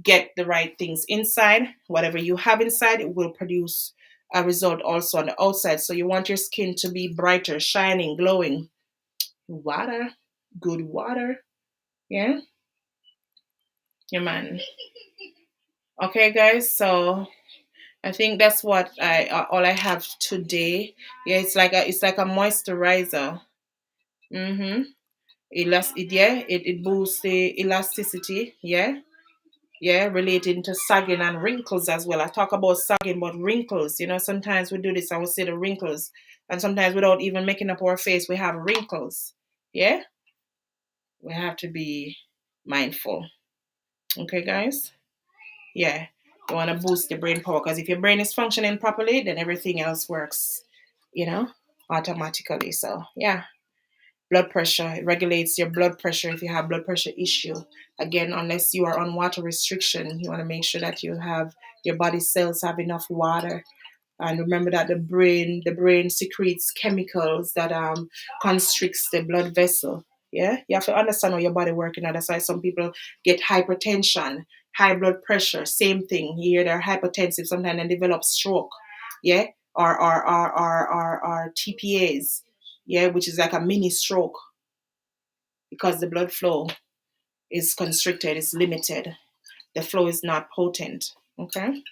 get the right things inside. Whatever you have inside, it will produce a result also on the outside. So you want your skin to be brighter, shining, glowing. Water, good water. Yeah, yeah, man. Okay, guys. So I think that's what I all I have today. Yeah, it's like a moisturizer. Mm-hmm. It boosts the elasticity. Yeah. Yeah, relating to sagging and wrinkles as well. I talk about sagging, but wrinkles, sometimes we do this, I will say the wrinkles. And sometimes without even making up our face, we have wrinkles. Yeah, we have to be mindful. Okay, guys? Yeah, you want to boost the brain power, because if your brain is functioning properly, then everything else works, you know, automatically. So, yeah. Blood pressure, it regulates your blood pressure if you have blood pressure issue. Again, unless you are on water restriction, you want to make sure that your body cells have enough water. And remember that the brain secretes chemicals that constricts the blood vessel. Yeah, you have to understand how your body working. That's why some people get hypertension, high blood pressure. Same thing. You hear they're hypertensive sometimes and develop stroke. Yeah, or TPAs. Yeah, which is like a mini stroke, because the blood flow is constricted, it's limited. The flow is not potent. Okay.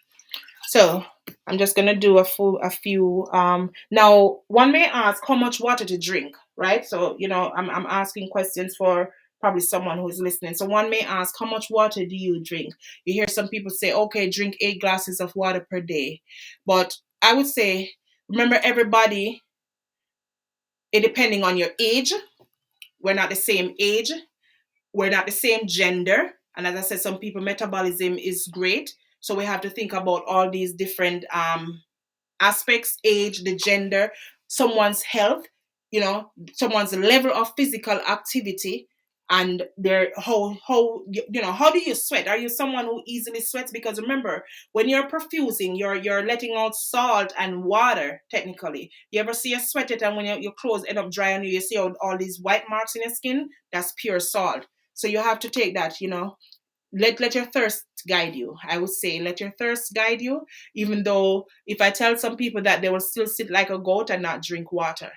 So I'm just gonna do a few. Now, one may ask how much water to drink, right? So I'm asking questions for probably someone who's listening. So one may ask, how much water do you drink? You hear some people say, okay, drink 8 glasses of water per day, but I would say, remember, everybody, it depending on your age. We're not the same age. We're not the same gender. And as I said, some people metabolism is great. So we have to think about all these different aspects: age, the gender, someone's health, someone's level of physical activity, and their how do you sweat? Are you someone who easily sweats? Because remember, when you're perfusing, you're letting out salt and water. Technically, you ever see a sweat it, and when your clothes end up dry and you see all these white marks in your skin? That's pure salt. So you have to take that, let your thirst guide you. I would say let your thirst guide you, even though if I tell some people that, they will still sit like a goat and not drink water.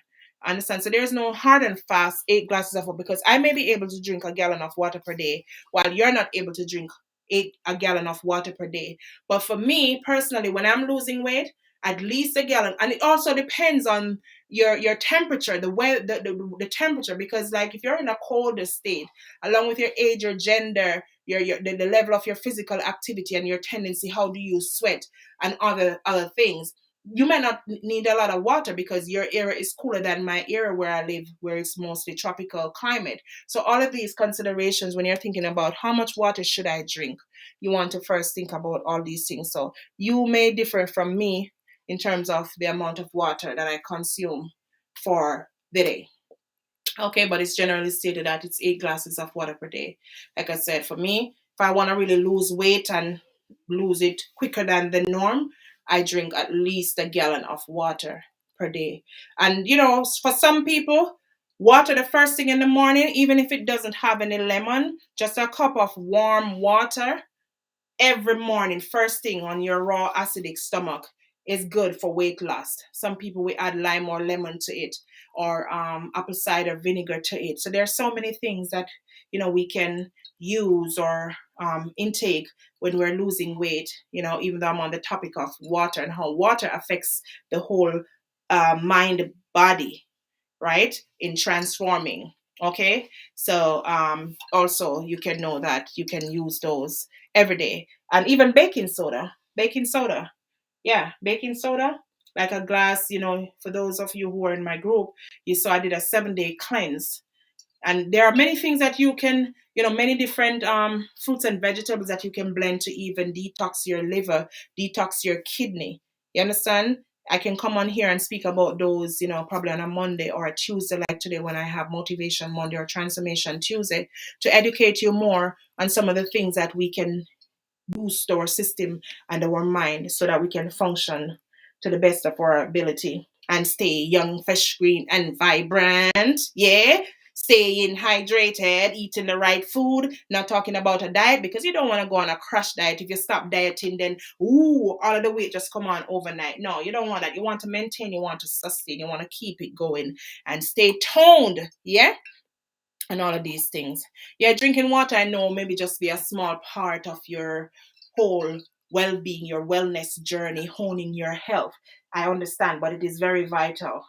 Understand? So there's no hard and fast 8 glasses of water, because I may be able to drink a gallon of water per day while you're not able to drink a gallon of water per day. But for me personally, when I'm losing weight, at least a gallon. And it also depends on your temperature, the temperature, because like if you're in a colder state, along with your age, your gender, the level of your physical activity and your tendency, how do you sweat and other things, you might not need a lot of water because your area is cooler than my area where I live, where it's mostly tropical climate. So all of these considerations, when you're thinking about how much water should I drink, you want to first think about all these things. So you may differ from me in terms of the amount of water that I consume for the day. Okay, but it's generally stated that it's 8 glasses of water per day. Like I said, for me, if I want to really lose weight and lose it quicker than the norm, I drink at least a gallon of water per day. And for some people, water the first thing in the morning, even if it doesn't have any lemon, just a cup of warm water every morning, first thing on your raw acidic stomach, is good for weight loss. Some people will add lime or lemon to it, or apple cider vinegar to it. So there are so many things that we can use or intake when we're losing weight. Even though I'm on the topic of water and how water affects the whole mind body, right, in transforming. Okay, so also you can know that you can use those every day. And even baking soda, yeah, baking soda, like a glass, for those of you who are in my group, you saw I did a 7-day cleanse. And there are many things that you can, many different fruits and vegetables that you can blend to even detox your liver, detox your kidney. You understand? I can come on here and speak about those, probably on a Monday or a Tuesday, like today when I have Motivation Monday or Transformation Tuesday, to educate you more on some of the things that we can boost our system and our mind so that we can function to the best of our ability and stay young, fresh, green, and vibrant. Yeah. Staying hydrated, eating the right food, not talking about a diet because you don't want to go on a crash diet. If you stop dieting, then all of the weight just come on overnight. No, you don't want that. You want to maintain, you want to sustain, you want to keep it going and stay toned. Yeah, and all of these things. Yeah, drinking water, I know, maybe just be a small part of your whole well being, your wellness journey, honing your health. I understand, but it is very vital.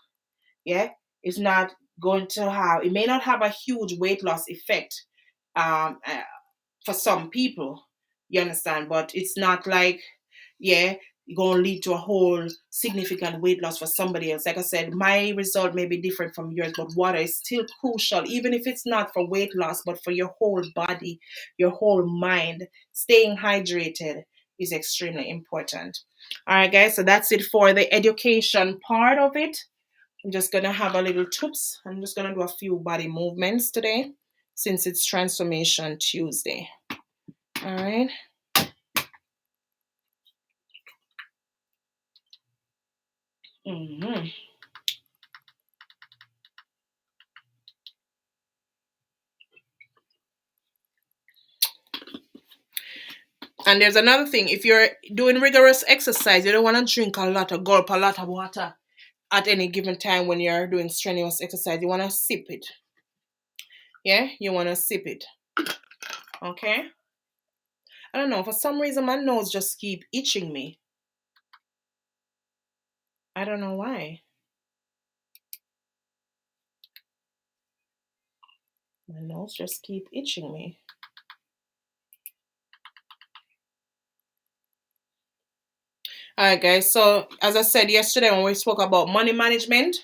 Yeah, it's not going to have, it may not have a huge weight loss effect um, uh, for some people, you understand, but it's not like, yeah, going to lead to a whole significant weight loss for somebody else. Like I said, my result may be different from yours, but water is still crucial, even if it's not for weight loss, but for your whole body, your whole mind. Staying hydrated is extremely important. All right, guys, so that's it for the education part of it. I'm just going to have a little tips. I'm just going to do a few body movements today since it's Transformation Tuesday. All right. Mm-hmm. And there's another thing. If you're doing rigorous exercise, you don't want to drink a lot or gulp a lot of water at any given time when you're doing strenuous exercise. You want to sip it. Yeah, you want to sip it. Okay. I don't know. For some reason, my nose just keep itching me. I don't know why. My nose just keep itching me. All right, guys. So, as I said yesterday when we spoke about money management,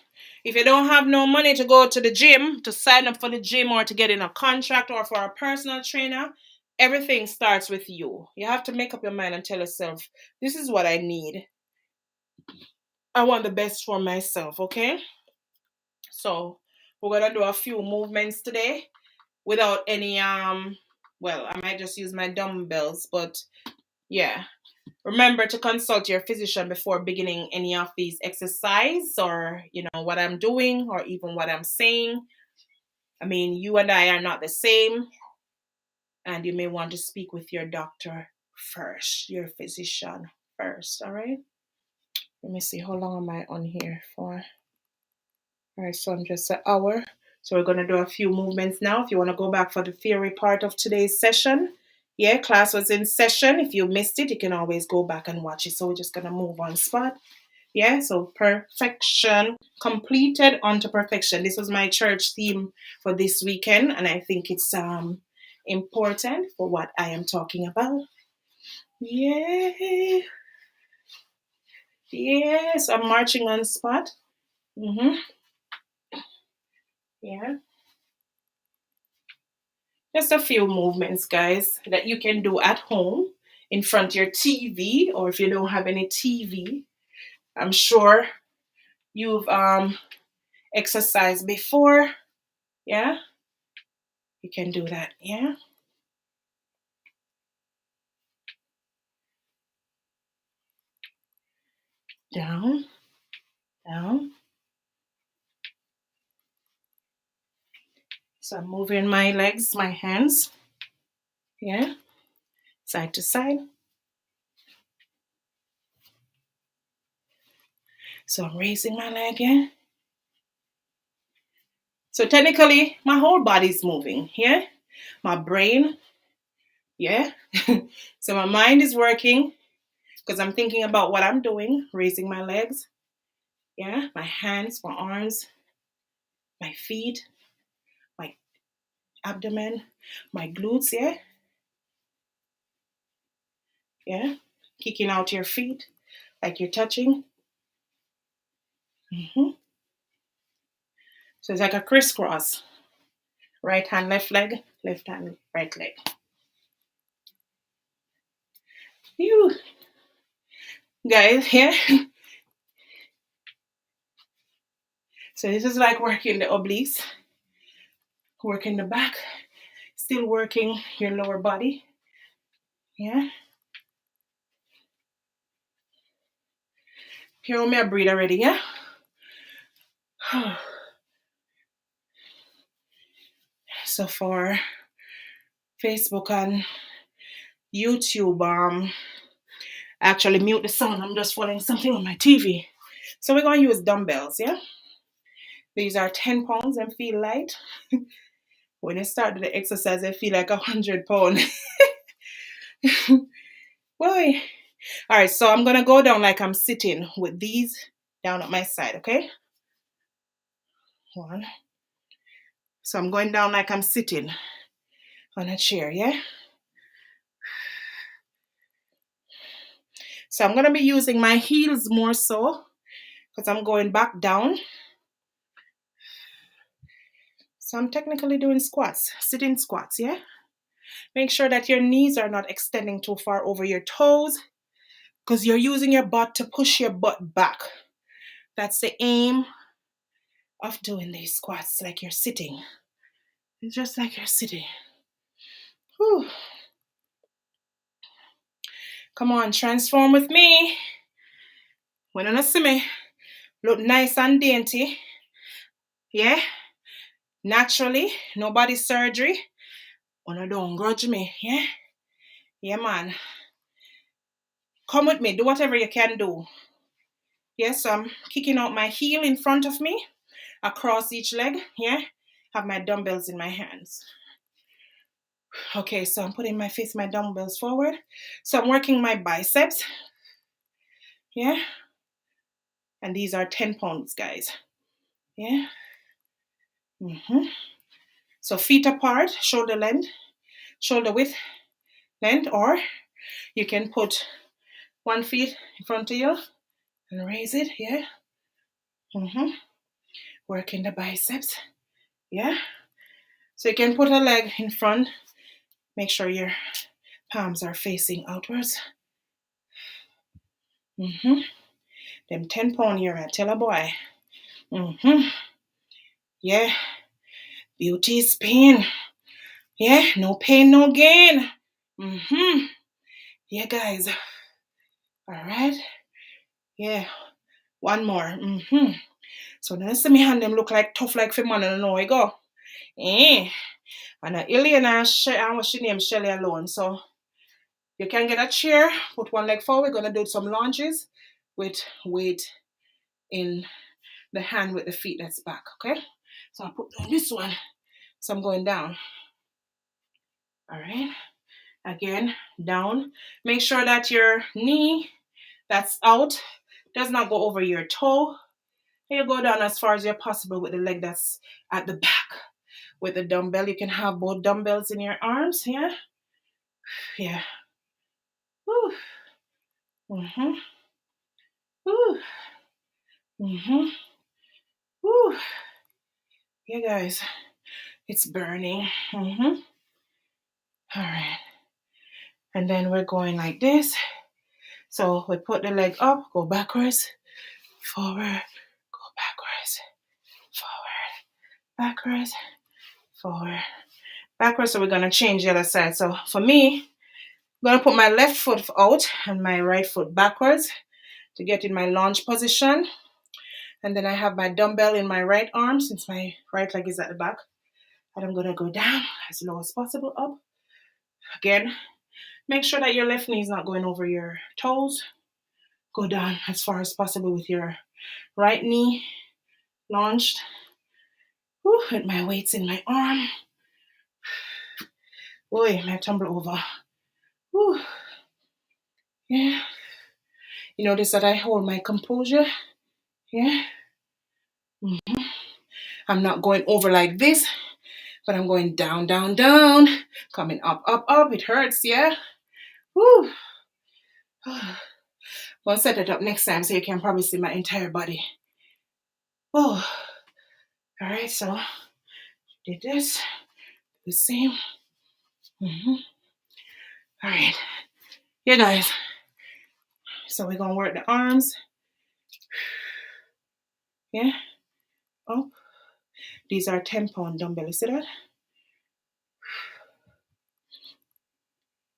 if you don't have no money to go to the gym, to sign up for the gym, or to get in a contract, or for a personal trainer, everything starts with you. You have to make up your mind and tell yourself, this is what I need. I want the best for myself, okay? So, we're going to do a few movements today without any, well, I might just use my dumbbells, but yeah. Remember to consult your physician before beginning any of these exercises or, what I'm doing or even what I'm saying. I mean, you and I are not the same, and you may want to speak with your doctor first, your physician first, all right? Let me see, how long am I on here for? All right, so I'm just an hour. So we're going to do a few movements now. If you want to go back for the theory part of today's session, yeah, class was in session. If you missed it, you can always go back and watch it. So we're just going to move on spot. Yeah, so perfection, completed unto perfection. This was my church theme for this weekend, and I think it's important for what I am talking about. Yay! Yes, I'm marching on spot. Mm-hmm. Yeah. Just a few movements, guys, that you can do at home in front of your TV, or if you don't have any TV, I'm sure you've exercised before. Yeah, you can do that. Yeah. Down, down. So I'm moving my legs, my hands. Yeah, side to side. So I'm raising my leg. Yeah. So technically, my whole body's moving. Yeah. My brain. Yeah. So my mind is working because I'm thinking about what I'm doing, raising my legs. Yeah. My hands, my arms, my feet, my abdomen, my glutes. Yeah. Yeah. Kicking out your feet like you're touching. Hmm. So it's like a crisscross. Right hand, left leg, left hand, right leg. You guys, yeah. So this is like working the obliques, working the back, still working your lower body. Yeah. Hear me I breathe already, yeah? So for Facebook and YouTube, actually mute the sound. I'm just following something on my TV. So we're gonna use dumbbells, yeah? These are 10 pounds and feel light. When you start the exercise, I feel like 100 pounds. Boy. All right, so I'm gonna go down like I'm sitting with these down at my side, okay? One. So I'm going down like I'm sitting on a chair, yeah? So I'm gonna be using my heels more so because I'm going back down. So I'm technically doing squats, sitting squats, yeah? Make sure that your knees are not extending too far over your toes because you're using your butt to push your butt back. That's the aim of doing these squats, like you're sitting. It's just like you're sitting. Whew. Come on, transform with me. When you see me, look nice and dainty. Yeah? Naturally, no body surgery. Wanna don't grudge me, yeah? Yeah, man. Come with me, do whatever you can do. Yes, so I'm kicking out my heel in front of me, across each leg, yeah? Have my dumbbells in my hands. Okay, so I'm putting my dumbbells forward. So I'm working my biceps, yeah? And these are 10 pounds, guys, yeah? Mm-hmm. So feet apart, shoulder length, shoulder width, length, or you can put one foot in front of you and raise it, yeah? Mm-hmm. Working the biceps, yeah? So you can put a leg in front, make sure your palms are facing outwards. Mm-hmm. Them 10 pound here, I tell a boy. Mm-hmm. Yeah. Beauty is pain. Yeah, no pain, no gain. Mm-hmm. Yeah, guys. All right. Yeah. One more. Mm-hmm. So now see me hand them look like tough like for man and know I go. Eh. And Elaine and what's she name? Shelly alone. So you can get a chair, put one leg forward. We're gonna do some lunges with weight in the hand with the feet that's back. Okay. So I put down this one. So I'm going down. All right. Again, down. Make sure that your knee that's out does not go over your toe. You go down as far as you're possible with the leg that's at the back. With the dumbbell, you can have both dumbbells in your arms. Yeah. Yeah. Woo. Mm-hmm. Woo. Mm-hmm. Woo. Yeah, guys. It's burning. Mm-hmm. All right. And then we're going like this. So we put the leg up, go backwards, forward, go backwards, forward, backwards, forward, backwards. So we're going to change the other side. So for me, I'm going to put my left foot out and my right foot backwards to get in my lunge position. And then I have my dumbbell in my right arm since my right leg is at the back. And I'm going to go down as low as possible, up. Again, make sure that your left knee is not going over your toes. Go down as far as possible with your right knee launched. Woo, with my weights in my arm. Boy, my tumble over. Woo. Yeah. You notice that I hold my composure. Yeah. Mm-hmm. I'm not going over like this, but I'm going down, down, down. Coming up, up, up. It hurts, yeah? Woo. We'll set it up next time so you can probably see my entire body. Oh. All right, so did this. The same. Mm-hmm. All right. Yeah, guys. So we're going to work the arms. Yeah. Up. These are 10-pound dumbbells. You see that?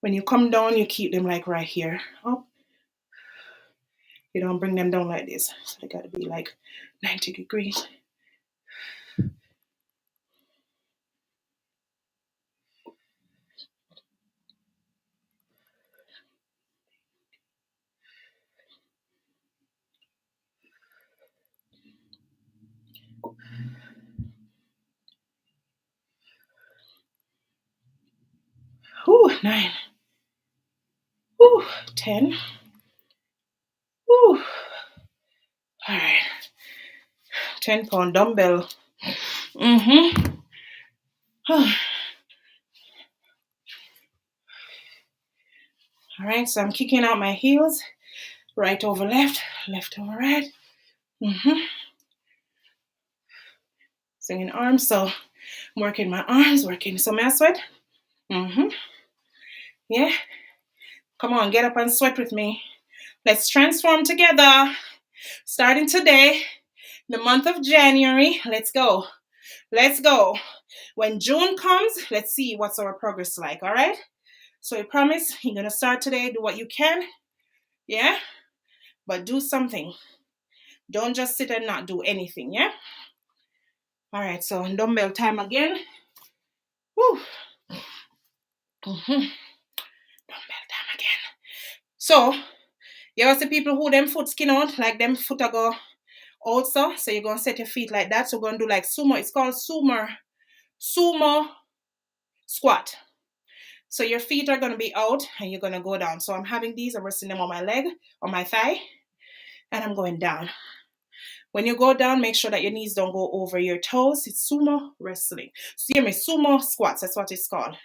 When you come down, you keep them like right here. Up. You don't bring them down like this. So they got to be like 90 degrees. Whew, 9. Whew, 10. Whew. All right. 10-pound dumbbell. Mm-hmm. All right, so I'm kicking out my heels. Right over left, left over right. Mm-hmm. Swinging arms, so I'm working my arms, working some ass sweat. Mm-hmm. Yeah. Come on, get up and sweat with me. Let's transform together. Starting today, the month of January. Let's go. Let's go. When June comes, let's see what's our progress like, all right? So I promise you're going to start today, do what you can, yeah? But do something. Don't just sit and not do anything, yeah? All right, so dumbbell time again. Woo. Mm-hmm. Dumbbell time again. So, you ever see people who them foot skin out, like them foot are go also. So you're going to set your feet like that. So we're going to do like sumo. It's called Sumo Squat. So your feet are going to be out and you're going to go down. So I'm having these, I'm resting them on my leg, on my thigh, and I'm going down. When you go down, make sure that your knees don't go over your toes. It's sumo wrestling. So hear me, sumo squats, that's what it's called.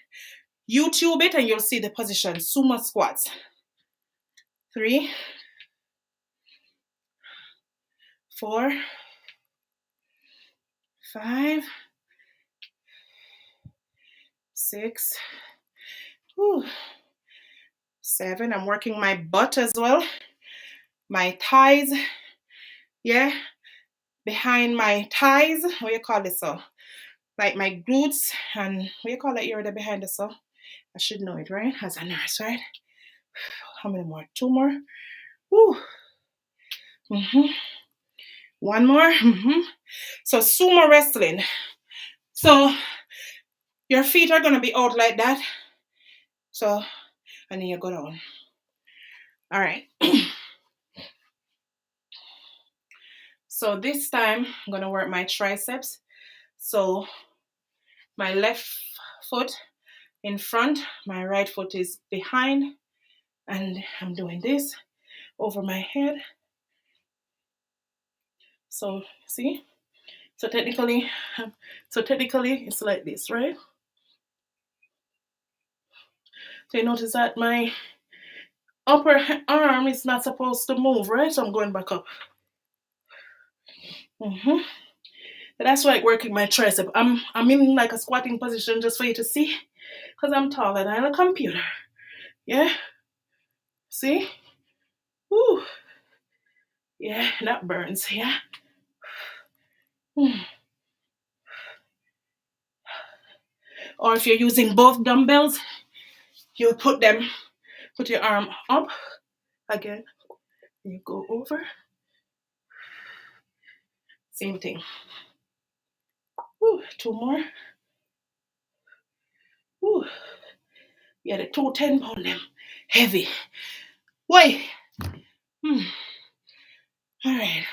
YouTube it and you'll see the position, sumo squats. 3, 4, 5, 6, 7. I'm working my butt as well. My thighs, yeah, behind my thighs. What you call this? So, like my glutes and what you call that area behind the so? I should know it, right? As a nurse, right? How many more? 2 more. Woo. Mm-hmm. 1 more. Mm-hmm. So sumo wrestling. So your feet are gonna be out like that. So and then you go down. All right. So this time I'm gonna work my triceps. So my left foot in front, my right foot is behind, and I'm doing this over my head. So see, so technically it's like this, right? So you notice that my upper arm is not supposed to move, right? So I'm going back up. Mm-hmm. That's why I working my tricep. I'm in like a squatting position just for you to see, because I'm taller than a computer. Yeah. See? Woo. Yeah, that burns. Yeah. Or if you're using both dumbbells, you put your arm up again. You go over. Same thing. Woo. Two more. Woo. Yeah, the 210-pound them. Heavy. Wait. All right.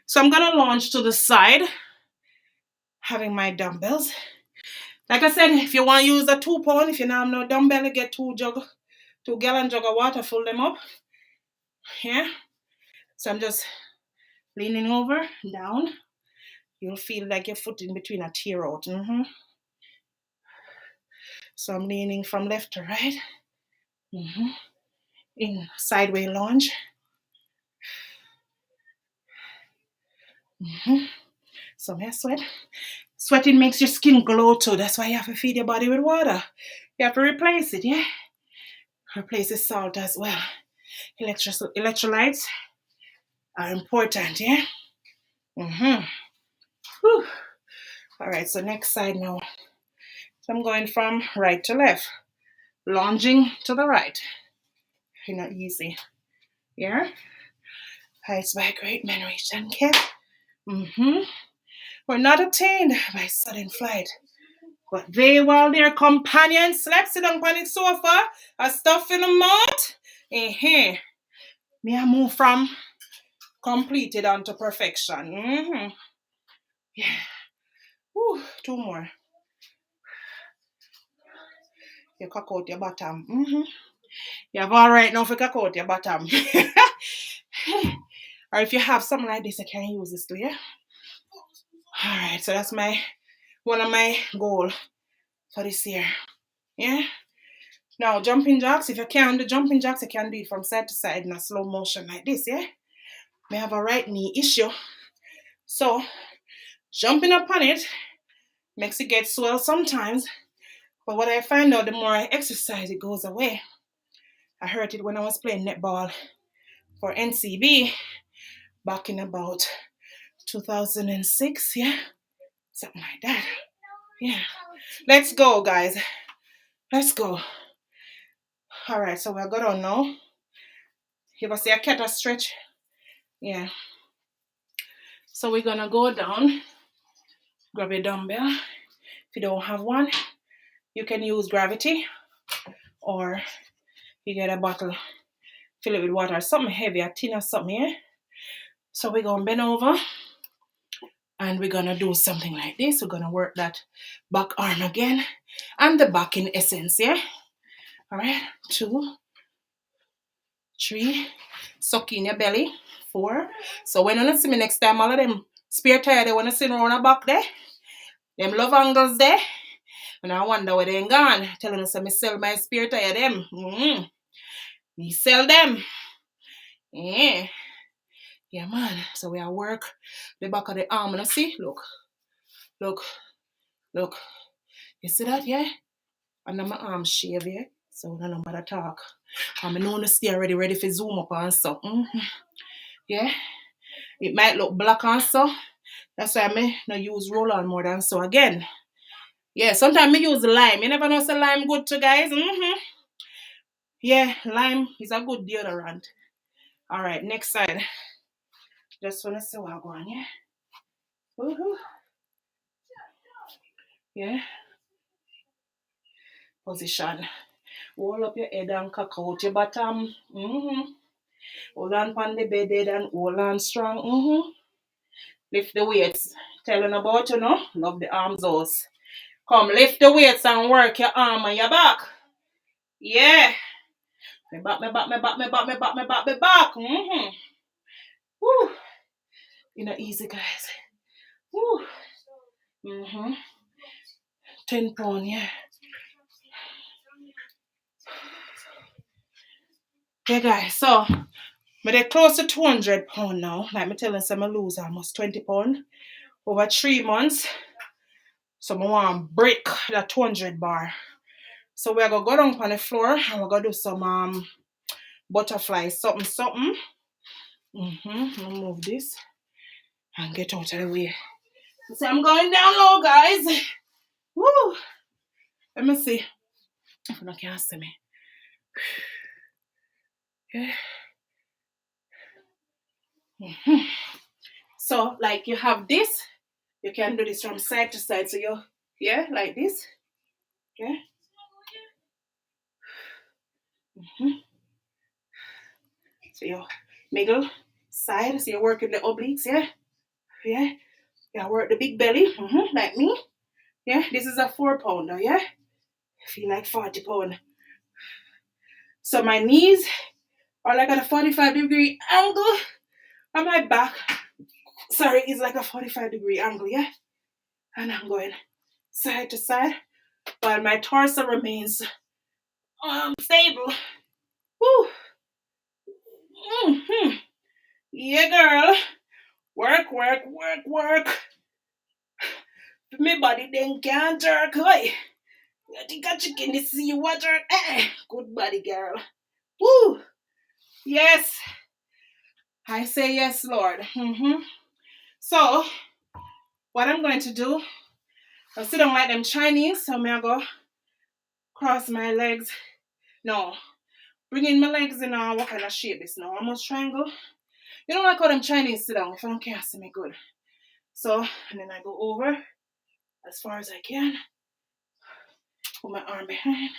So I'm gonna launch to the side, having my dumbbells. Like I said, if you want to use a 2 pound, if you don't have no dumbbell, you get 2 gallon jug of water, fill them up. Yeah. So I'm just leaning over, down. You'll feel like your foot in between a tear out. So I'm leaning from left to right. In sideways lunge. So I sweat. Sweating makes your skin glow too. That's why you have to feed your body with water. You have to replace it, yeah? Replace the salt as well. Electrolytes are important, yeah? Whew. All right, so next side now. So I'm going from right to left, lunging to the right. Not easy. Yeah? Heights by great men reached and kept. Were not attained by sudden flight. But they, while their companions slept, sit on the sofa, a stuff in the mouth. Me I move from completed onto perfection. Yeah. Whew, 2 more. You cock out your bottom. You have all right now for cock out your bottom. Or if you have something like this, I can use this too, yeah? All right, so that's one of my goals for this year. Yeah? Now, jumping jacks, if you can't do jumping jacks, you can do it from side to side in a slow motion like this, yeah? May have a right knee issue. So, jumping upon it makes it get swell sometimes. But what I find out, the more I exercise, it goes away. I heard it when I was playing netball for NCB back in about 2006, yeah? Something like that. Yeah. Let's go, guys. Let's go. All right, so we're good on now. You ever see a Quetta Stretch? Yeah. So we're gonna go down. Grab a dumbbell. If you don't have one, you can use gravity, or you get a bottle, fill it with water, something heavy, a tin or something, yeah? So we're gonna bend over and we're gonna do something like this. We're gonna work that back arm again and the back in essence, yeah? All right, 2, 3, suck in your belly, 4. So when you see me next time, all of them spare tire they wanna sit around the back there, them love angles there, and I wonder where they gone. Telling us I sell my spare tire them. Me sell them. Yeah. Yeah, man. So we are work the back of the arm. And see, look. You see that, yeah? And then my arm shave, yeah? So I don't matter talk. I'm known to stay already ready for zoom up and so. Yeah? It might look black and so. That's why I may not use roll-on more than so again. Yeah, sometimes I use lime. You never know say lime good to guys. Yeah, lime is a good deodorant. All right, next side. Just want to see what I'm going, yeah? Yeah? Position. Hold up your head and cock out your bottom. Hold on on the bed head and hold on strong. Lift the weights. Telling about you know. Love the arms out. Come lift the weights and work your arm and your back. Yeah. Me back. Woo. You know, easy, guys. Woo. 10 pound, yeah. Yeah, guys. So, but they're close to 200 pound now. Like me telling some I lose almost 20 pound over 3 months. So I want to break that 200 bar. So we're gonna go down on the floor and we're gonna do some butterfly something. I'll move this and get out of the way. So I'm going down low, guys. Woo! Let me see if you can see me. Yeah. So, like you have this, you can do this from side to side. So you, yeah, like this. Yeah. So your middle side. So you're working the obliques, yeah. Yeah. You work the big belly, like me. Yeah. This is a 4 pounder, yeah. I feel like 40 pound. So my knees are like at a 45-degree angle on my back. Sorry, it's like a 45-degree angle, yeah. And I'm going side to side, while my torso remains stable. Woo. Yeah, girl. Work. My body then can't jerk. Hey. I think I chicken to see you what jerk. Good body, girl. Woo. Yes. I say yes, Lord. So, what I'm going to do, I'll sit down like them Chinese. So, I'm going to go cross my legs. No. Bringing my legs in what kind of shape this now? Almost triangle. You know, like how them Chinese sit down if I don't can't see me good. So, and then I go over as far as I can. Put my arm behind.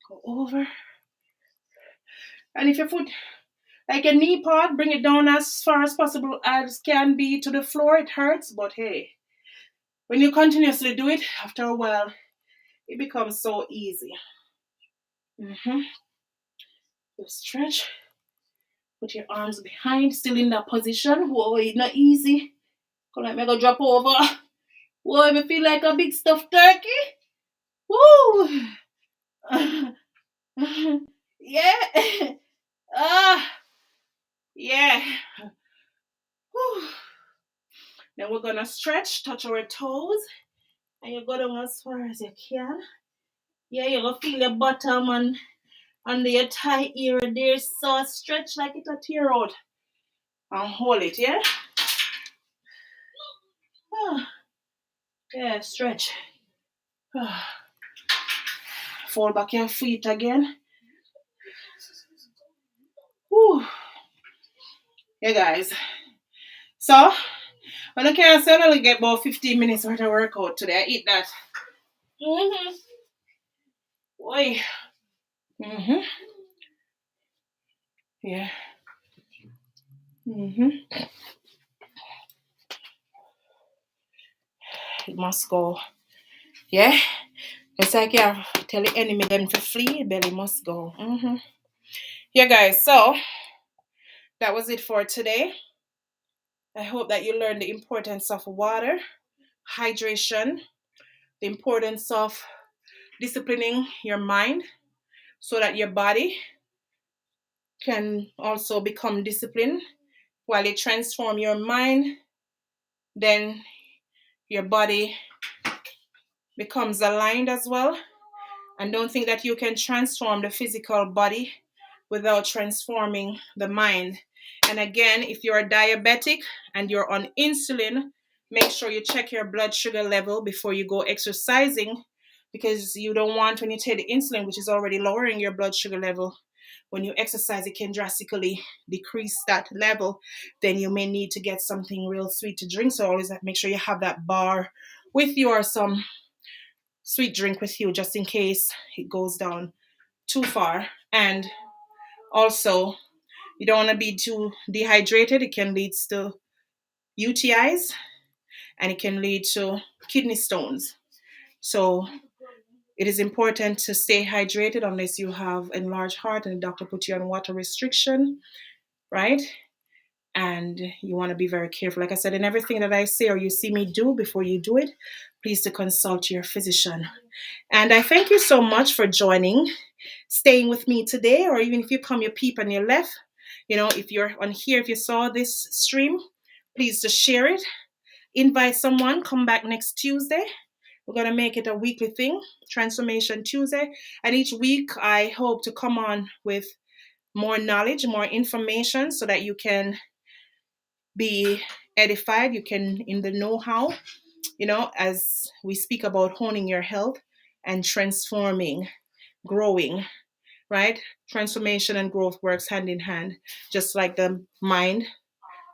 Go over. And if your foot, like a knee part, bring it down as far as possible as can be to the floor. It hurts, but hey, when you continuously do it, after a while, it becomes so easy. Just stretch. Put your arms behind, still in that position. Whoa, it's not easy. Come like me go drop over. Whoa, me feel like a big stuffed turkey. Woo! Yeah. Yeah. Whew. Then we're gonna stretch, touch our toes, and you go down as far as you can. Yeah, you're gonna feel your bottom and under your thigh area there, so stretch like it'll tear out. And hold it, yeah? Yeah, stretch. Fold back your feet again. Whew. Yeah, guys. So, when I can say I only get about 15 minutes worth of workout today. I eat that. Boy. Yeah. It must go. Yeah. It's like you tell the enemy them to flee, belly must go. Yeah, guys. So that was it for today. I hope that you learned the importance of water, hydration, the importance of disciplining your mind so that your body can also become disciplined. While you transform your mind, then your body becomes aligned as well. And don't think that you can transform the physical body without transforming the mind. And again, if you're diabetic and you're on insulin, make sure you check your blood sugar level before you go exercising, because you don't want, when you take the insulin, which is already lowering your blood sugar level, when you exercise, it can drastically decrease that level. Then you may need to get something real sweet to drink. So always make sure you have that bar with you or some sweet drink with you just in case it goes down too far. And also, you don't want to be too dehydrated. It can lead to UTIs and it can lead to kidney stones. So it is important to stay hydrated unless you have enlarged heart and the doctor put you on water restriction, right? and you want to be very careful. Like I said, in everything that I say or you see me do, before you do it, please to consult your physician. And I thank you so much for joining, staying with me today, or even if you come, you peep and you left. If you're on here, if you saw this stream, please just share it. Invite someone, come back next Tuesday. We're going to make it a weekly thing, Transformation Tuesday. And each week, I hope to come on with more knowledge, more information so that you can be edified. You can, in the know-how, as we speak about honing your health and transforming, growing, right? Transformation and growth works hand in hand, just like the mind,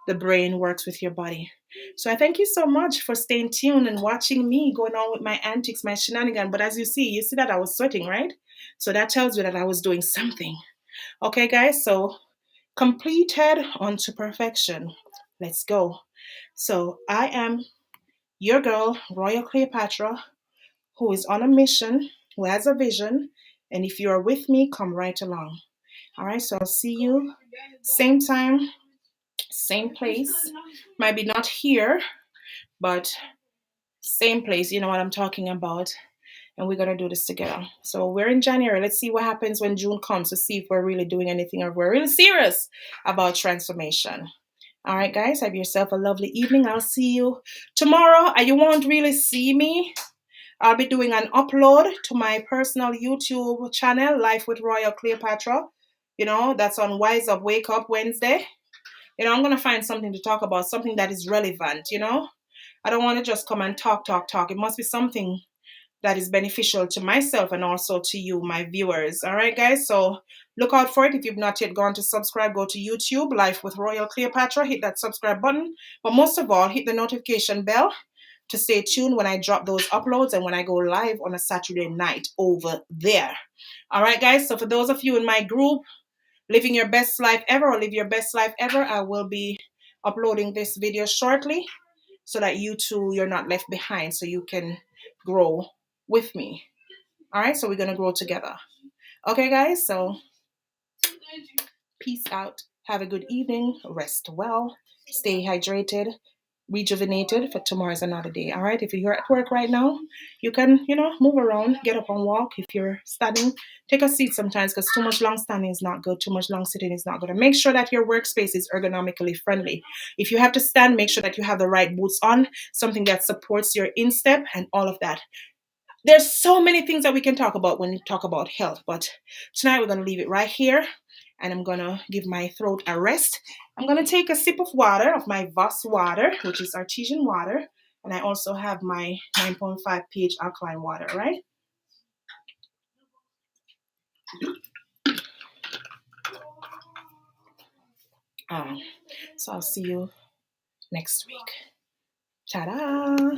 the brain works with your body. So I thank you so much for staying tuned and watching me going on with my antics, my shenanigans. But as you see that I was sweating, right? So that tells you that I was doing something. Okay, guys, so completed unto perfection. Let's go. So I am your girl, Royal Cleopatra, who is on a mission, who has a vision. And if you are with me, come right along. All right, so I'll see you same time, same place. Might be not here, but same place. You know what I'm talking about. And we're going to do this together. So we're in January. Let's see what happens when June comes to see if we're really doing anything or if we're really serious about transformation. All right, guys, have yourself a lovely evening. I'll see you tomorrow. You won't really see me. I'll be doing an upload to my personal YouTube channel, Life with Royal Cleopatra. That's on Wise Up, Wake Up Wednesday. I'm going to find something to talk about, something that is relevant, I don't want to just come and talk. It must be something that is beneficial to myself and also to you, my viewers. All right, guys. So look out for it. If you've not yet gone to subscribe, go to YouTube, Life with Royal Cleopatra. Hit that subscribe button. But most of all, hit the notification bell to stay tuned when I drop those uploads and when I go live on a Saturday night over there. All right, guys. So for those of you in my group, Living Your Best Life Ever or Live Your Best Life Ever, I will be uploading this video shortly so that you too, you're not left behind, so you can grow with me. All right, so we're going to grow together. Okay, guys, so peace out. Have a good evening. Rest well. Stay hydrated, rejuvenated, for tomorrow's another day. All right, if you're at work right now, you can, move around, get up and walk. If you're standing, take a seat sometimes, because too much long standing is not good. Too much long sitting is not good. And make sure that your workspace is ergonomically friendly. If you have to stand, make sure that you have the right boots on, something that supports your instep and all of that. There's so many things that we can talk about when we talk about health, but tonight we're going to leave it right here, and I'm going to give my throat a rest. I'm going to take a sip of water, of my Voss water, which is artesian water, and I also have my 9.5 pH alkaline water, right? So I'll see you next week. Ta-da!